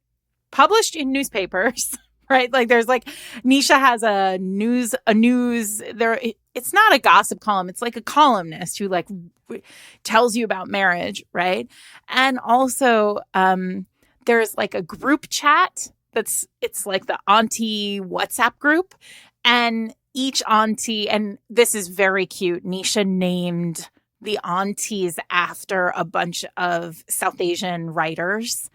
published in newspapers, right? Like there's like Nisha has a news there. It's not a gossip column. It's like a columnist who like tells you about marriage, right? And also there's like a group chat it's like the auntie WhatsApp group. And each auntie, and this is very cute, Nisha named the aunties after a bunch of South Asian writers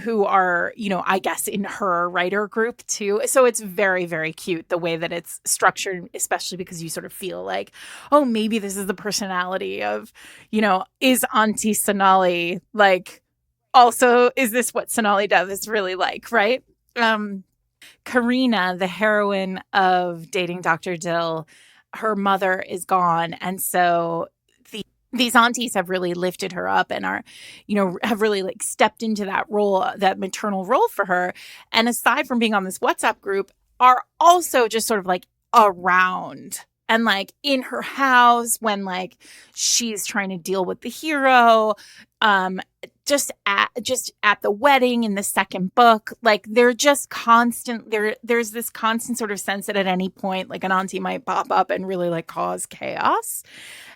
who are, I guess in her writer group too. So it's very, very cute the way that it's structured, especially because you sort of feel like, oh, maybe this is the personality of, is Auntie Sonali like, also, is this what Sonali does? It's really like, right? Karina, the heroine of Dating Dr. Dill, her mother is gone. And so these aunties have really lifted her up and are, have really like stepped into that role, that maternal role for her. And aside from being on this WhatsApp group, are also just sort of like around and like in her house when like she's trying to deal with the hero. Just at the wedding in the second book, like they're just constant. There's this constant sort of sense that at any point, like an auntie might pop up and really like cause chaos,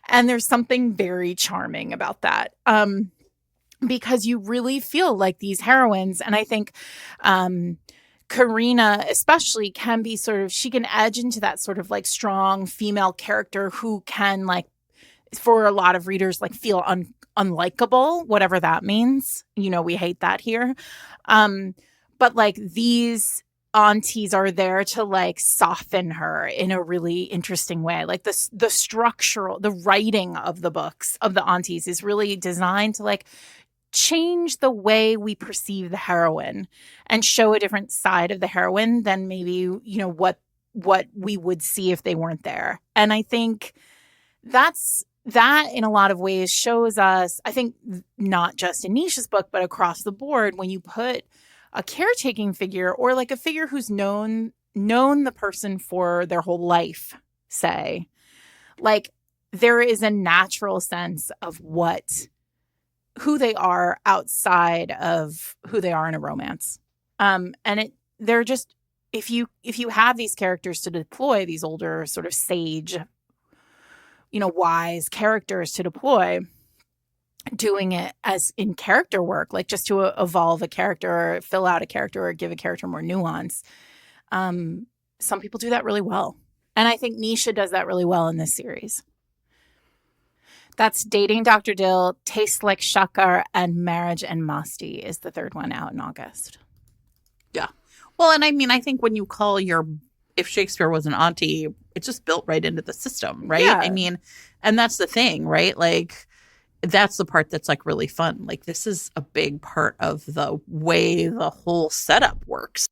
and there's something very charming about that. because you really feel like these heroines. And I think Karina especially can be sort of, she can edge into that sort of like strong female character who can like, for a lot of readers, like feel unlikable, whatever that means. You know, we hate that here. But like these aunties are there to like soften her in a really interesting way. Like the writing of the books of the aunties is really designed to like change the way we perceive the heroine and show a different side of the heroine than maybe, you know, what we would see if they weren't there. And I think that in a lot of ways shows us, I think, not just in Nisha's book, but across the board, when you put a caretaking figure or like a figure who's known the person for their whole life, say, like there is a natural sense of who they are outside of who they are in a romance. They're just, if you have these characters to deploy, these older sort of sage, you know, wise characters to deploy, doing it as in character work, like just to evolve a character or fill out a character or give a character more nuance. Some people do that really well. And I think Nisha does that really well in this series. That's Dating Dr. Dill, Tastes Like Shakar, and Marriage and Masti is the third one out in August. Yeah. Well, and I mean, I think when you call if Shakespeare was an auntie, it's just built right into the system, right? Yeah. I mean, and that's the thing, right? Like, that's the part that's like really fun. Like, this is a big part of the way the whole setup works.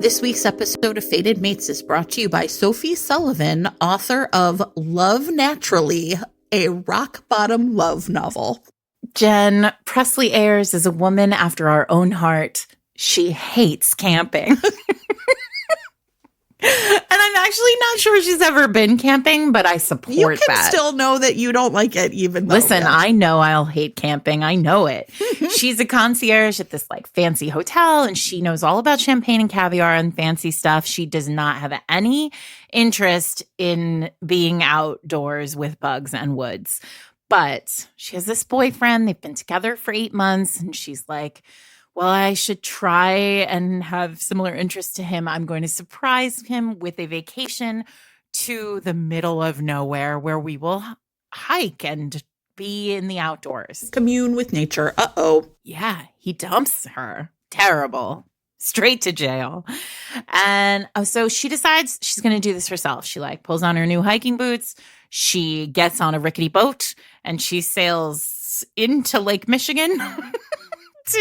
This week's episode of Fated Mates is brought to you by Sophie Sullivan, author of Love Naturally, a rock-bottom love novel. Jen, Presley Ayers is a woman after our own heart. She hates camping. And I'm actually not sure she's ever been camping, but I support that. You can still know that you don't like it, even though. Listen, I know I'll hate camping. I know it. She's a concierge at this like fancy hotel, and she knows all about champagne and caviar and fancy stuff. She does not have any interest in being outdoors with bugs and woods. But she has this boyfriend. They've been together for 8 months, and she's like, well, I should try and have similar interests to him. I'm going to surprise him with a vacation to the middle of nowhere where we will hike and be in the outdoors. Commune with nature. Uh-oh. Yeah, he dumps her. Terrible. Straight to jail. And so she decides she's going to do this herself. She like pulls on her new hiking boots. She gets on a rickety boat and she sails into Lake Michigan.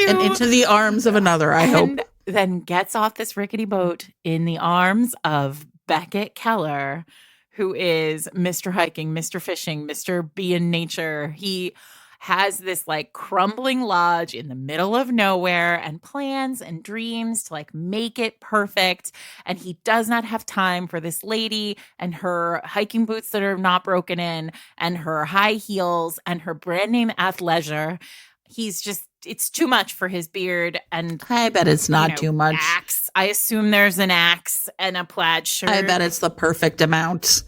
And into the arms of another, I hope. Then gets off this rickety boat in the arms of Beckett Keller, who is Mr. Hiking, Mr. Fishing, Mr. Be in Nature. He has this like crumbling lodge in the middle of nowhere and plans and dreams to like make it perfect. And he does not have time for this lady and her hiking boots that are not broken in and her high heels and her brand name athleisure. He's just, it's too much for his beard. And I bet it's not too much. Axe. I assume there's an axe and a plaid shirt. I bet it's the perfect amount.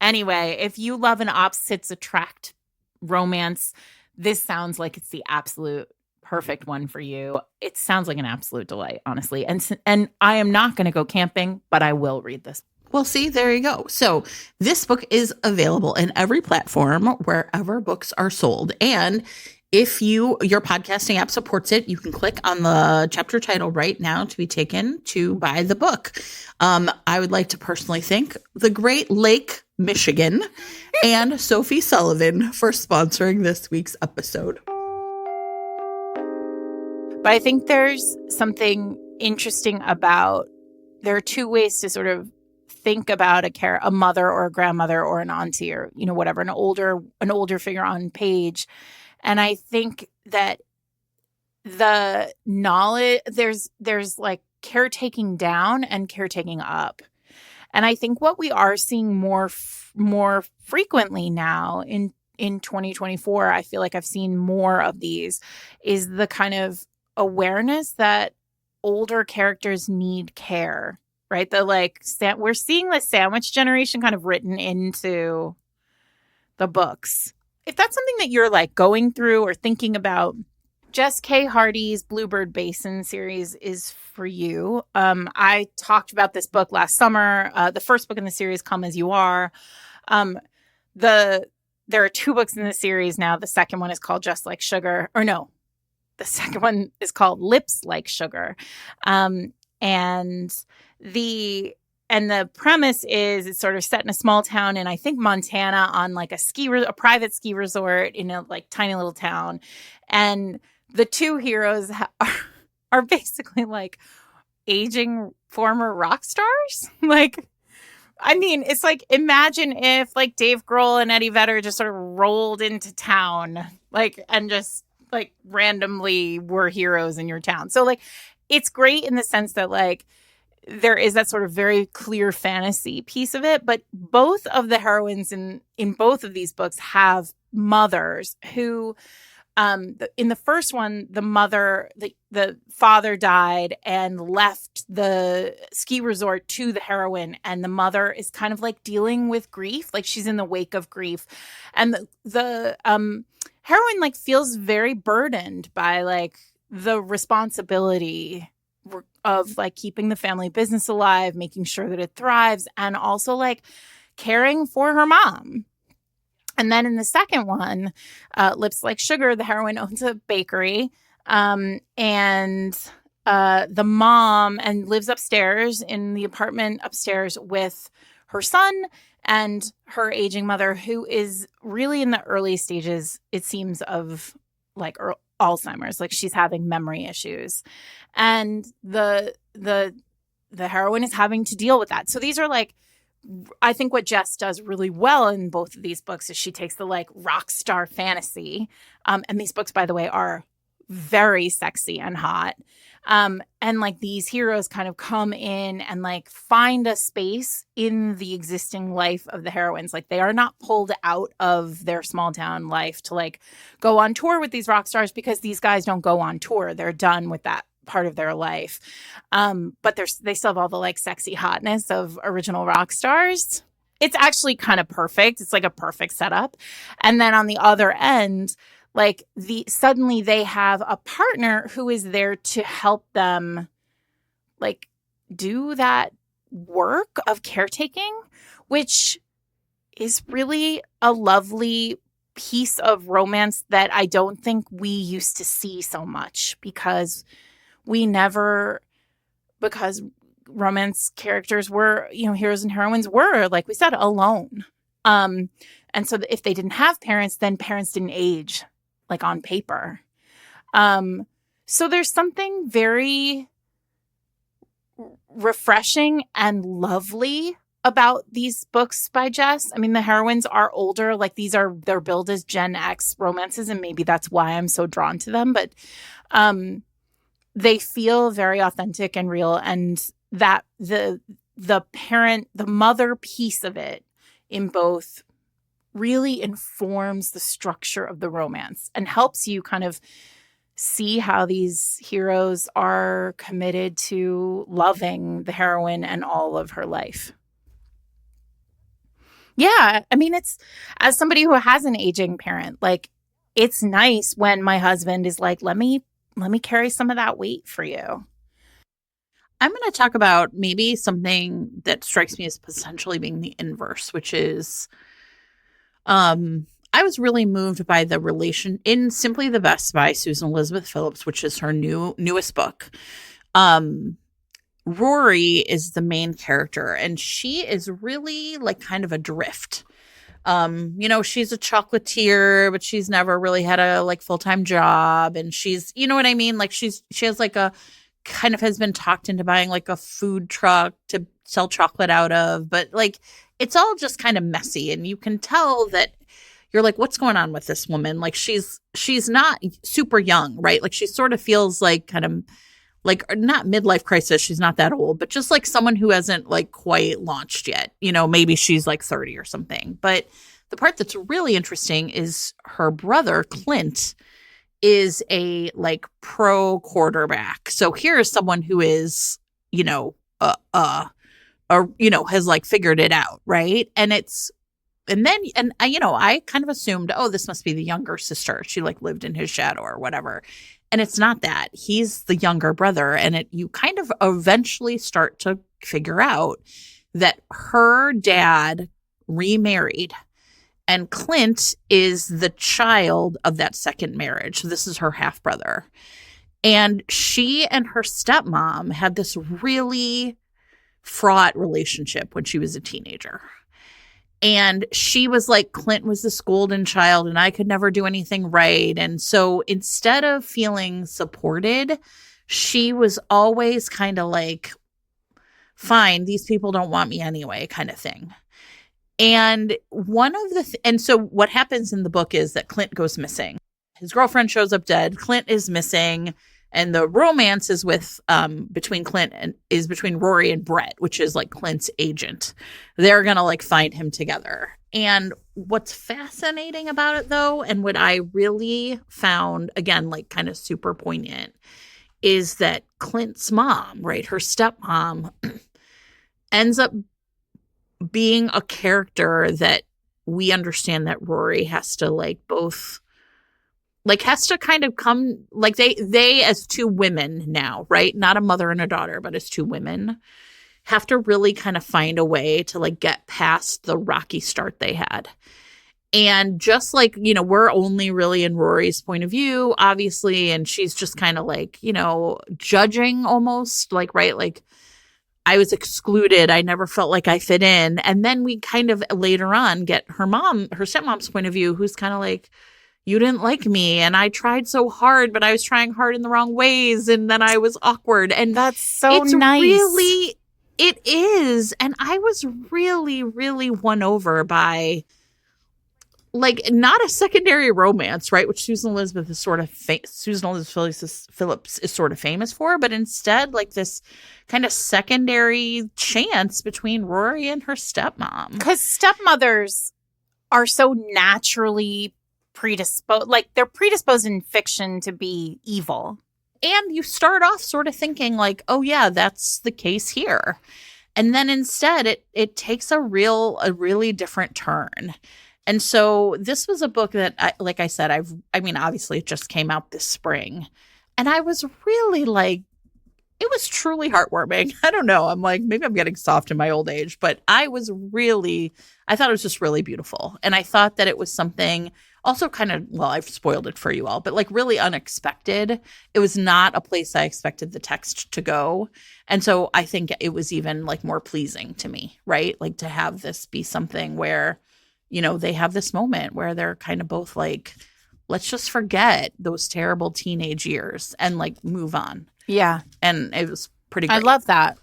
Anyway, if you love an opposites attract romance, this sounds like it's the absolute perfect one for you. It sounds like an absolute delight, honestly. And I am not going to go camping, but I will read this. Well, see, there you go. So this book is available in every platform wherever books are sold. And if your podcasting app supports it, you can click on the chapter title right now to be taken to buy the book. I would like to personally thank the Great Lake, Michigan, and Sophie Sullivan for sponsoring this week's episode. But I think there's something interesting about, there are two ways to sort of think about a mother or a grandmother or an auntie or, you know, whatever, an older figure on page. And I think that the knowledge, there's like caretaking down and caretaking up. And I think what we are seeing more frequently now in 2024, I feel like I've seen more of these, is the kind of awareness that older characters need care, right? We're seeing the sandwich generation kind of written into the books. if that's something that you're like going through or thinking about, Jess K. Hardy's Bluebird Basin series is for you. I talked about this book last summer. The first book in the series, Come As You Are. Um, the There are two books in the series now. The second one is called Just Like Sugar, or no, the second one is called Lips Like Sugar. Um, and the the premise is it's sort of set in a small town in, I think, Montana, on like a private ski resort in a like tiny little town. And the two heroes are basically like aging former rock stars. Like, I mean, it's like, imagine if like Dave Grohl and Eddie Vedder just sort of rolled into town, like, and just like randomly were heroes in your town. So like, it's great in the sense that like there is that sort of very clear fantasy piece of it, but both of the heroines in both of these books have mothers who, in the first one, the father died and left the ski resort to the heroine, and the mother is kind of like dealing with grief, like she's in the wake of grief, and the heroine like feels very burdened by like the responsibility of like keeping the family business alive, making sure that it thrives, and also like caring for her mom. And then in the second one, Lips Like Sugar, the heroine owns a bakery, and the mom and lives upstairs in the apartment upstairs with her son and her aging mother, who is really in the early stages, it seems, of like Alzheimer's. Like she's having memory issues, and the heroine is having to deal with that. So these are like, I think what Jess does really well in both of these books is she takes the like rock star fantasy, and these books, by the way, are very sexy and hot. And like these heroes kind of come in and like find a space in the existing life of the heroines. Like they are not pulled out of their small town life to like go on tour with these rock stars, because these guys don't go on tour. They're done with that part of their life. But they still have all the like sexy hotness of original rock stars. It's actually kind of perfect. It's like a perfect setup. And then on the other end, like suddenly they have a partner who is there to help them like do that work of caretaking, which is really a lovely piece of romance that I don't think we used to see so much, because romance characters were, heroes and heroines were, like we said, alone. And so if they didn't have parents, then parents didn't age like on paper. So there's something very refreshing and lovely about these books by Jess. I mean, the heroines are older, like they're billed as Gen X romances, and maybe that's why I'm so drawn to them. But they feel very authentic and real, and that the mother piece of it in both really informs the structure of the romance and helps you kind of see how these heroes are committed to loving the heroine and all of her life. Yeah, I mean, it's, as somebody who has an aging parent, like it's nice when my husband is like, let me carry some of that weight for you. I'm going to talk about maybe something that strikes me as potentially being the inverse, which is I was really moved by the relation in Simply the Best by Susan Elizabeth Phillips, which is her newest book. Rory is the main character, and she is really like kind of adrift. She's a chocolatier, but she's never really had a like full-time job, and she's, you know what I mean? Like she has like a kind of has been talked into buying like a food truck to sell chocolate out of, but like it's all just kind of messy, and you can tell that you're like, what's going on with this woman? Like she's not super young, right? Like she sort of feels like kind of like not midlife crisis. She's not that old, but just like someone who hasn't like quite launched yet. Maybe she's like 30 or something. But the part that's really interesting is her brother, Clint, is a like pro quarterback. So here is someone who is, has like figured it out, right? And it's and then, and I, I kind of assumed, oh, this must be the younger sister. She like lived in his shadow or whatever. And it's not that. He's the younger brother. And you kind of eventually start to figure out that her dad remarried, and Clint is the child of that second marriage. So this is her half brother. And she and her stepmom had this really fraught relationship when she was a teenager. And she was like, Clint was this golden child and I could never do anything right. And so instead of feeling supported, she was always kind of like, fine, these people don't want me anyway, kind of thing. And and so what happens in the book is that Clint goes missing. His girlfriend shows up dead. Clint is missing. And the romance is between Rory and Brett, which is like Clint's agent. They're going to like find him together. And what's fascinating about it though, and what I really found, again, like kind of super poignant, is that Clint's mom, right, her stepmom, ends up being a character that we understand that Rory has to like both like has to kind of come like they as two women now, right? Not a mother and a daughter, but as two women have to really kind of find a way to like get past the rocky start they had. And just like, we're only really in Rory's point of view, obviously, and she's just kind of like, judging almost like, right? Like I was excluded. I never felt like I fit in. And then we kind of later on get her stepmom's point of view, who's kind of like, you didn't like me and I tried so hard, but I was trying hard in the wrong ways. And then I was awkward. And that's so nice. It is. And I was really, really won over by like not a secondary romance, right? Which Susan Elizabeth Phillips is sort of famous for, but instead like this kind of secondary chance between Rory and her stepmom. Because stepmothers are so naturally predisposed, like they're predisposed in fiction to be evil. And you start off sort of thinking like, oh yeah, that's the case here. And then instead it takes a really different turn. And so this was a book that, like I said, obviously it just came out this spring. And I was really like, it was truly heartwarming. I don't know. I'm like, maybe I'm getting soft in my old age, but I thought it was just really beautiful. And I thought that it was something also kind of, well, I've spoiled it for you all, but like really unexpected. It was not a place I expected the text to go. And so I think it was even like more pleasing to me, right? Like to have this be something where, they have this moment where they're kind of both like, let's just forget those terrible teenage years and like move on. Yeah. And it was pretty great. I love that.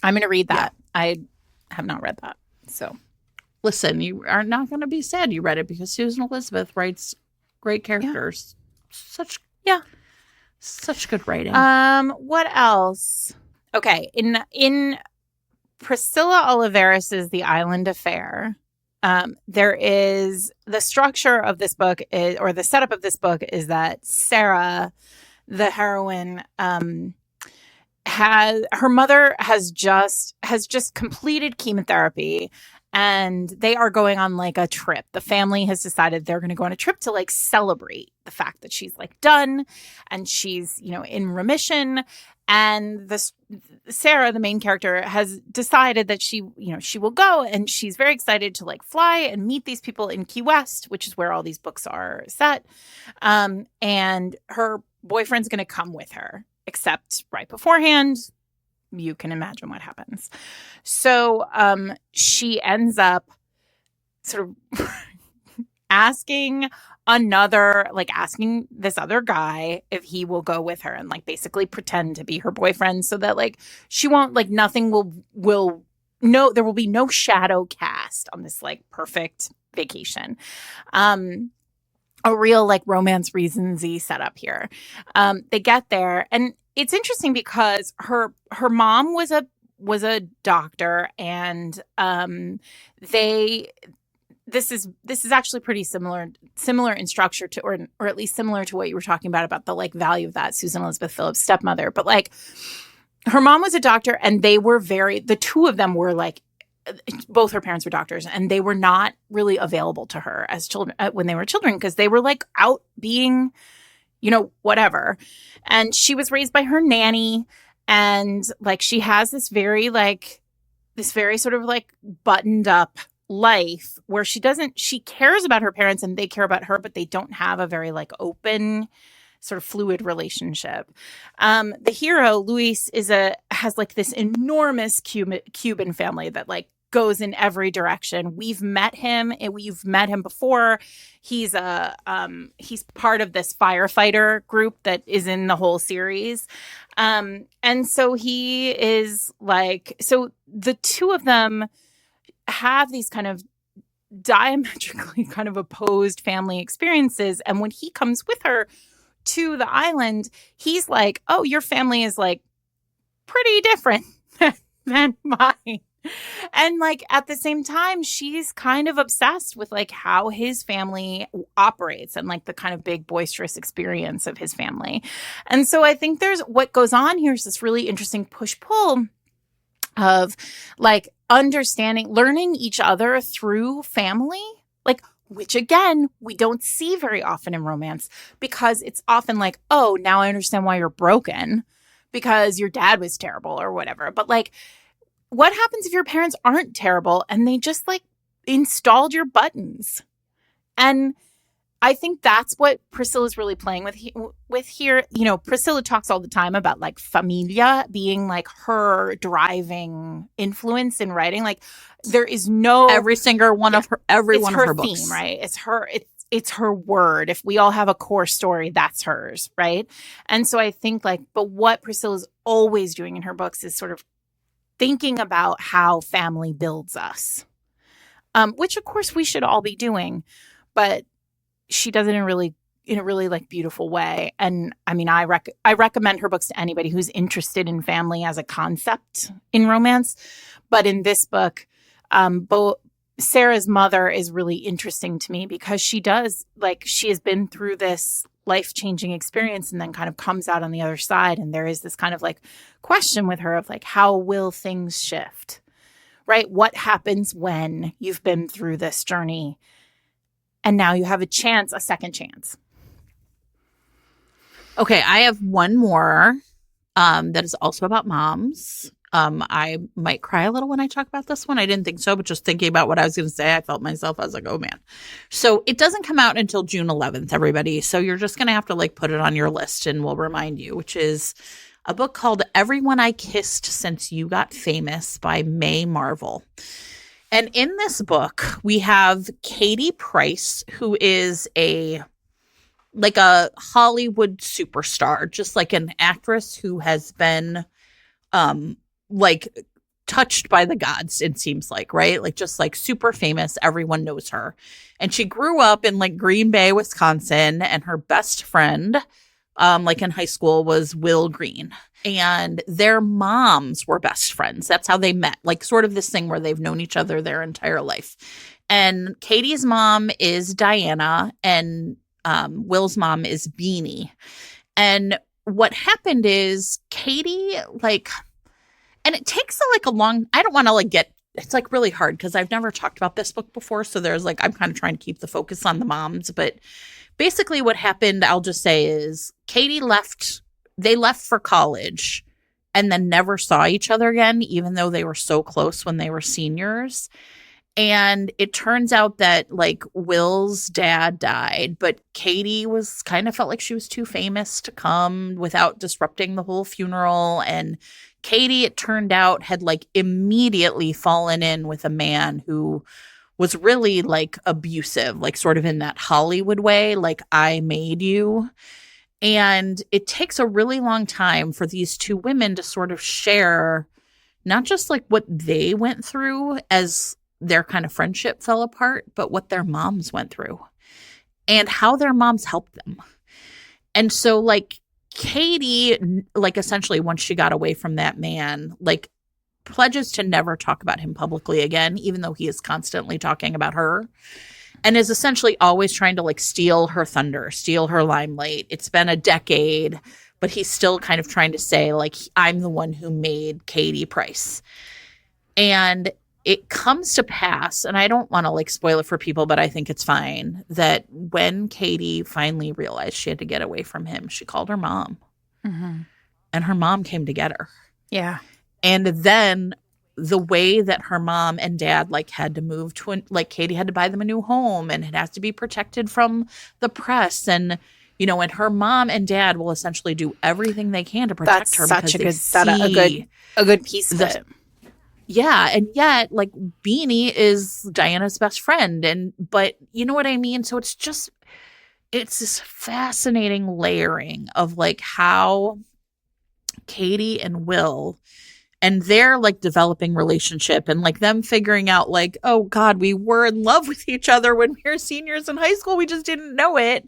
I'm going to read that. Yeah. I have not read that. So listen, you are not going to be sad you read it because Susan Elizabeth writes great characters. Yeah. Such good writing. What else? Okay. In Priscilla Oliveras' The Island Affair, there is the structure of this book or the setup of this book is that Sarah, the heroine, her mother has just completed chemotherapy and they are going on like a trip. The family has decided they're going to go on a trip to like celebrate the fact that she's like done and she's, in remission. And Sarah, the main character, has decided that she will go, and she's very excited to like fly and meet these people in Key West, which is where all these books are set. And her boyfriend's going to come with her, except right beforehand, you can imagine what happens. So she ends up sort of asking this other guy if he will go with her and like basically pretend to be her boyfriend so that like she won't like nothing will no there will be no shadow cast on this like perfect vacation. A real like romance reasons-y setup here. They get there and it's interesting because her mom was a doctor and this is actually pretty similar in structure to, or at least similar to what you were talking about the like value of that Susan Elizabeth Phillips stepmother. But like her mom was a doctor and they were the two of them were like both her parents were doctors, and they were not really available to her as children when they were children, because they were like out being, whatever. And she was raised by her nanny, and like she has this very sort of like buttoned up life where she cares about her parents and they care about her, but they don't have a very like open sort of fluid relationship. The hero, Luis, has like this enormous Cuban family that like goes in every direction. We've met him before. He's part of this firefighter group that is in the whole series. And so he is like, so the two of them have these kind of diametrically kind of opposed family experiences. And when he comes with her to the island, he's like, oh, your family is like pretty different than mine. And like at the same time, she's kind of obsessed with like how his family operates and like the kind of big boisterous experience of his family. And so I think what goes on here is this really interesting push-pull of like learning each other through family, like, which again, we don't see very often in romance, because it's often like, oh, now I understand why you're broken because your dad was terrible or whatever. But like, what happens if your parents aren't terrible and they just like installed your buttons? And I think that's what Priscilla's really playing with here. Priscilla talks all the time about like familia being like her driving influence in writing. Like there is no every one of her books, theme, right? It's her word. If we all have a core story, that's hers, right? And so I think like, but what Priscilla's always doing in her books is sort of thinking about how family builds us, which of course we should all be doing, but she does it in a really like beautiful way. And I mean, I recommend her books to anybody who's interested in family as a concept in romance. But in this book, Sarah's mother is really interesting to me because she has been through this life-changing experience and then kind of comes out on the other side. And there is this kind of like question with her of like, how will things shift, right? What happens when you've been through this journey and now you have a second chance? Okay, I have one more that is also about moms. I might cry a little when I talk about this one. I didn't think so, but just thinking about what I was going to say, I felt myself. I was like, oh man. So it doesn't come out until June 11th, everybody. So you're just going to have to like put it on your list and we'll remind you, which is a book called Everyone I Kissed Since You Got Famous by May Marvel. And in this book, we have Katie Price, who is a Hollywood superstar, just like an actress who has been like touched by the gods, it seems like, right? Like just like super famous. Everyone knows her. And she grew up in like Green Bay, Wisconsin, and her best friend, like in high school, was Will Green. And their moms were best friends. That's how they met, like sort of this thing where they've known each other their entire life. And Katie's mom is Diana, and Will's mom is Beanie. And what happened is Katie, like, and it takes a long, I don't want to it's like really hard because I've never talked about this book before. So there's like, I'm kind of trying to keep the focus on the moms. But basically what happened, I'll just say, is they left for college and then never saw each other again, even though they were so close when they were seniors. And it turns out that like Will's dad died, but Katie felt like she was too famous to come without disrupting the whole funeral. And Katie, it turned out, had like immediately fallen in with a man who was really like abusive, like sort of in that Hollywood way, like I made you. And it takes a really long time for these two women to sort of share not just like what they went through as their kind of friendship fell apart, but what their moms went through and how their moms helped them. And so like Katie, like essentially once she got away from that man, like pledges to never talk about him publicly again, even though he is constantly talking about her, and is essentially always trying to like steal her thunder, steal her limelight. It's been a decade, but he's still kind of trying to say like, I'm the one who made Katie Price. And it comes to pass, and I don't want to like spoil it for people, but I think it's fine, that when Katie finally realized she had to get away from him, she called her mom, and her mom came to get her. Yeah. And then the way that her mom and dad like had to move to like Katie had to buy them a new home, and it has to be protected from the press, and and her mom and dad will essentially do everything they can to protect her. That's such because a good setup, a good piece of it. Yeah, and yet like Beanie is Diana's best friend, but you know what I mean? So it's this fascinating layering of like how Katie and Will and their like developing relationship, and like them figuring out like, oh God, we were in love with each other when we were seniors in high school. We just didn't know it.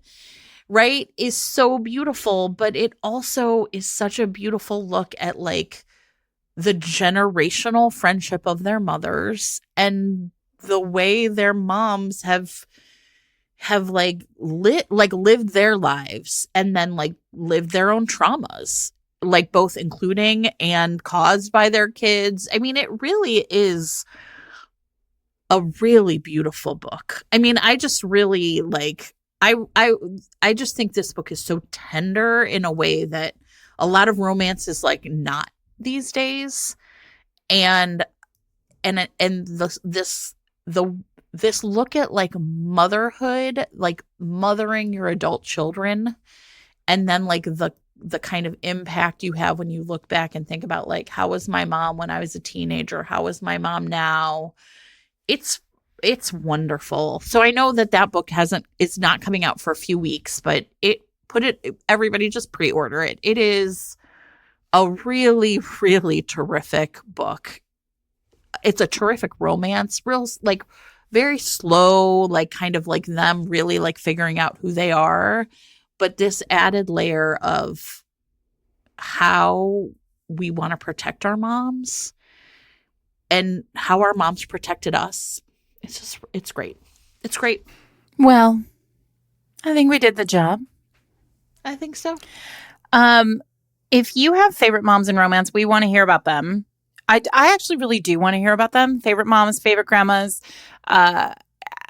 Right? Is so beautiful. But it also is such a beautiful look at like the generational friendship of their mothers and the way their moms have like lived their lives and then like lived their own traumas, like both including and caused by their kids. I mean, it really is a really beautiful book. I mean, I just really like I just think this book is so tender in a way that a lot of romance is like not these days. And this look at like motherhood, like mothering your adult children, and then like the kind of impact you have when you look back and think about like, how was my mom when I was a teenager? How is my mom now? It's wonderful. So I know that book it's not coming out for a few weeks, but everybody just pre-order it. It is a really, really terrific book. It's a terrific romance, real like very slow, like kind of like them really like figuring out who they are. But this added layer of how we want to protect our moms and how our moms protected us. It's great. It's great. Well, I think we did the job. I think so. If you have favorite moms in romance, we want to hear about them. I actually really do want to hear about them. Favorite moms, favorite grandmas.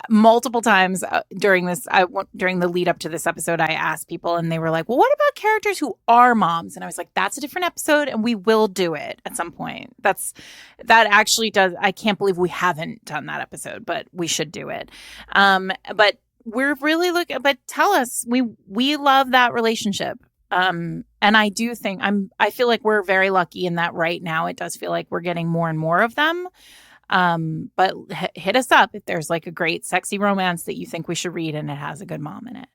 Multiple times during the lead up to this episode, I asked people and they were like, well, what about characters who are moms? And I was like, that's a different episode and we will do it at some point. That actually does. I can't believe we haven't done that episode, but we should do it. But we're really but tell us, we love that relationship. And I do think I feel like we're very lucky in that right now. It does feel like we're getting more and more of them. But hit us up if there's like a great sexy romance that you think we should read and it has a good mom in it.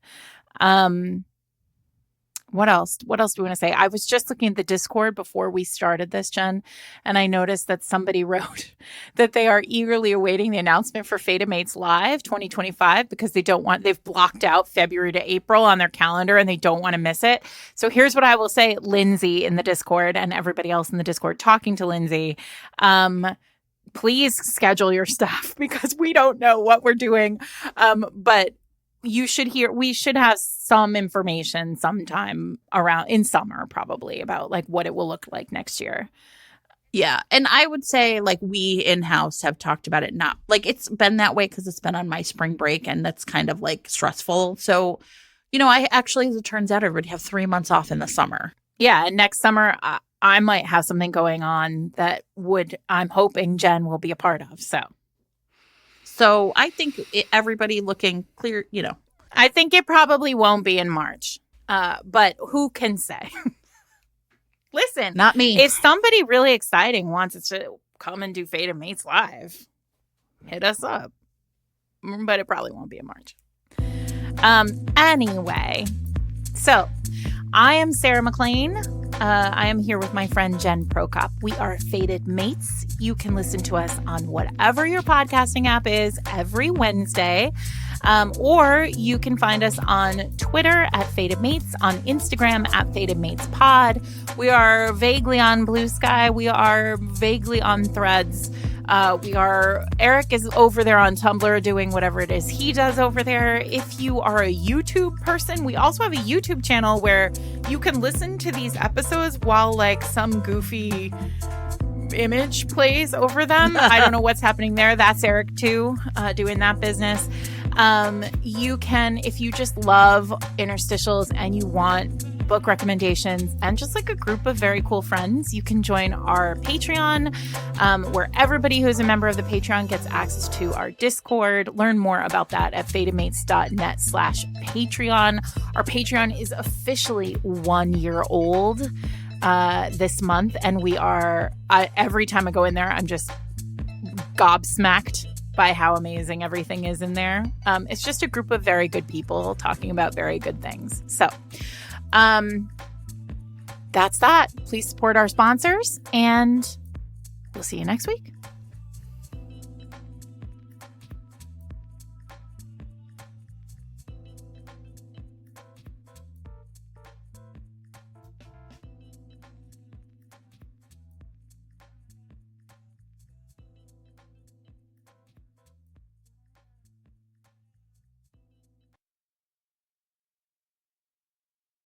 What else do we want to say? I was just looking at the Discord before we started this, Jen, and I noticed that somebody wrote that they are eagerly awaiting the announcement for Fated Mates Live 2025 because they've blocked out February to April on their calendar and they don't want to miss it. So here's what I will say, Lindsay in the Discord and everybody else in the Discord talking to Lindsay. Please schedule your stuff because we don't know what we're doing. But we should have some information sometime around in summer, probably about like what it will look like next year. Yeah. And I would say like we in-house have talked about it, not like it's been that way because it's been on my spring break and that's kind of like stressful. So, I actually, as it turns out, everybody have 3 months off in the summer. Yeah. And next summer, I might have something going on that I'm hoping Jen will be a part of. So I think everybody looking clear, I think it probably won't be in March, but who can say? Listen, not me. If somebody really exciting wants us to come and do Fated Mates Live, hit us up. But it probably won't be in March. Anyway, so I am Sarah McLean. I am here with my friend Jen Prokop. We are Fated Mates. You can listen to us on whatever your podcasting app is every Wednesday. Or you can find us on Twitter at Fated Mates, on Instagram at Fated Mates Pod. We are vaguely on Blue Sky. We are vaguely on Threads. Eric is over there on Tumblr doing whatever it is he does over there. If you are a YouTube person, we also have a YouTube channel where you can listen to these episodes while like some goofy image plays over them. I don't know what's happening there. That's Eric too, doing that business. You can, if you just love interstitials and you want book recommendations and just like a group of very cool friends, you can join our Patreon, where everybody who is a member of the Patreon gets access to our Discord. Learn more about that at fatedmates.net/Patreon. Our Patreon is officially 1 year old this month, and we are, every time I go in there, I'm just gobsmacked by how amazing everything is in there. It's just a group of very good people talking about very good things. So that's that. Please support our sponsors, and we'll see you next week.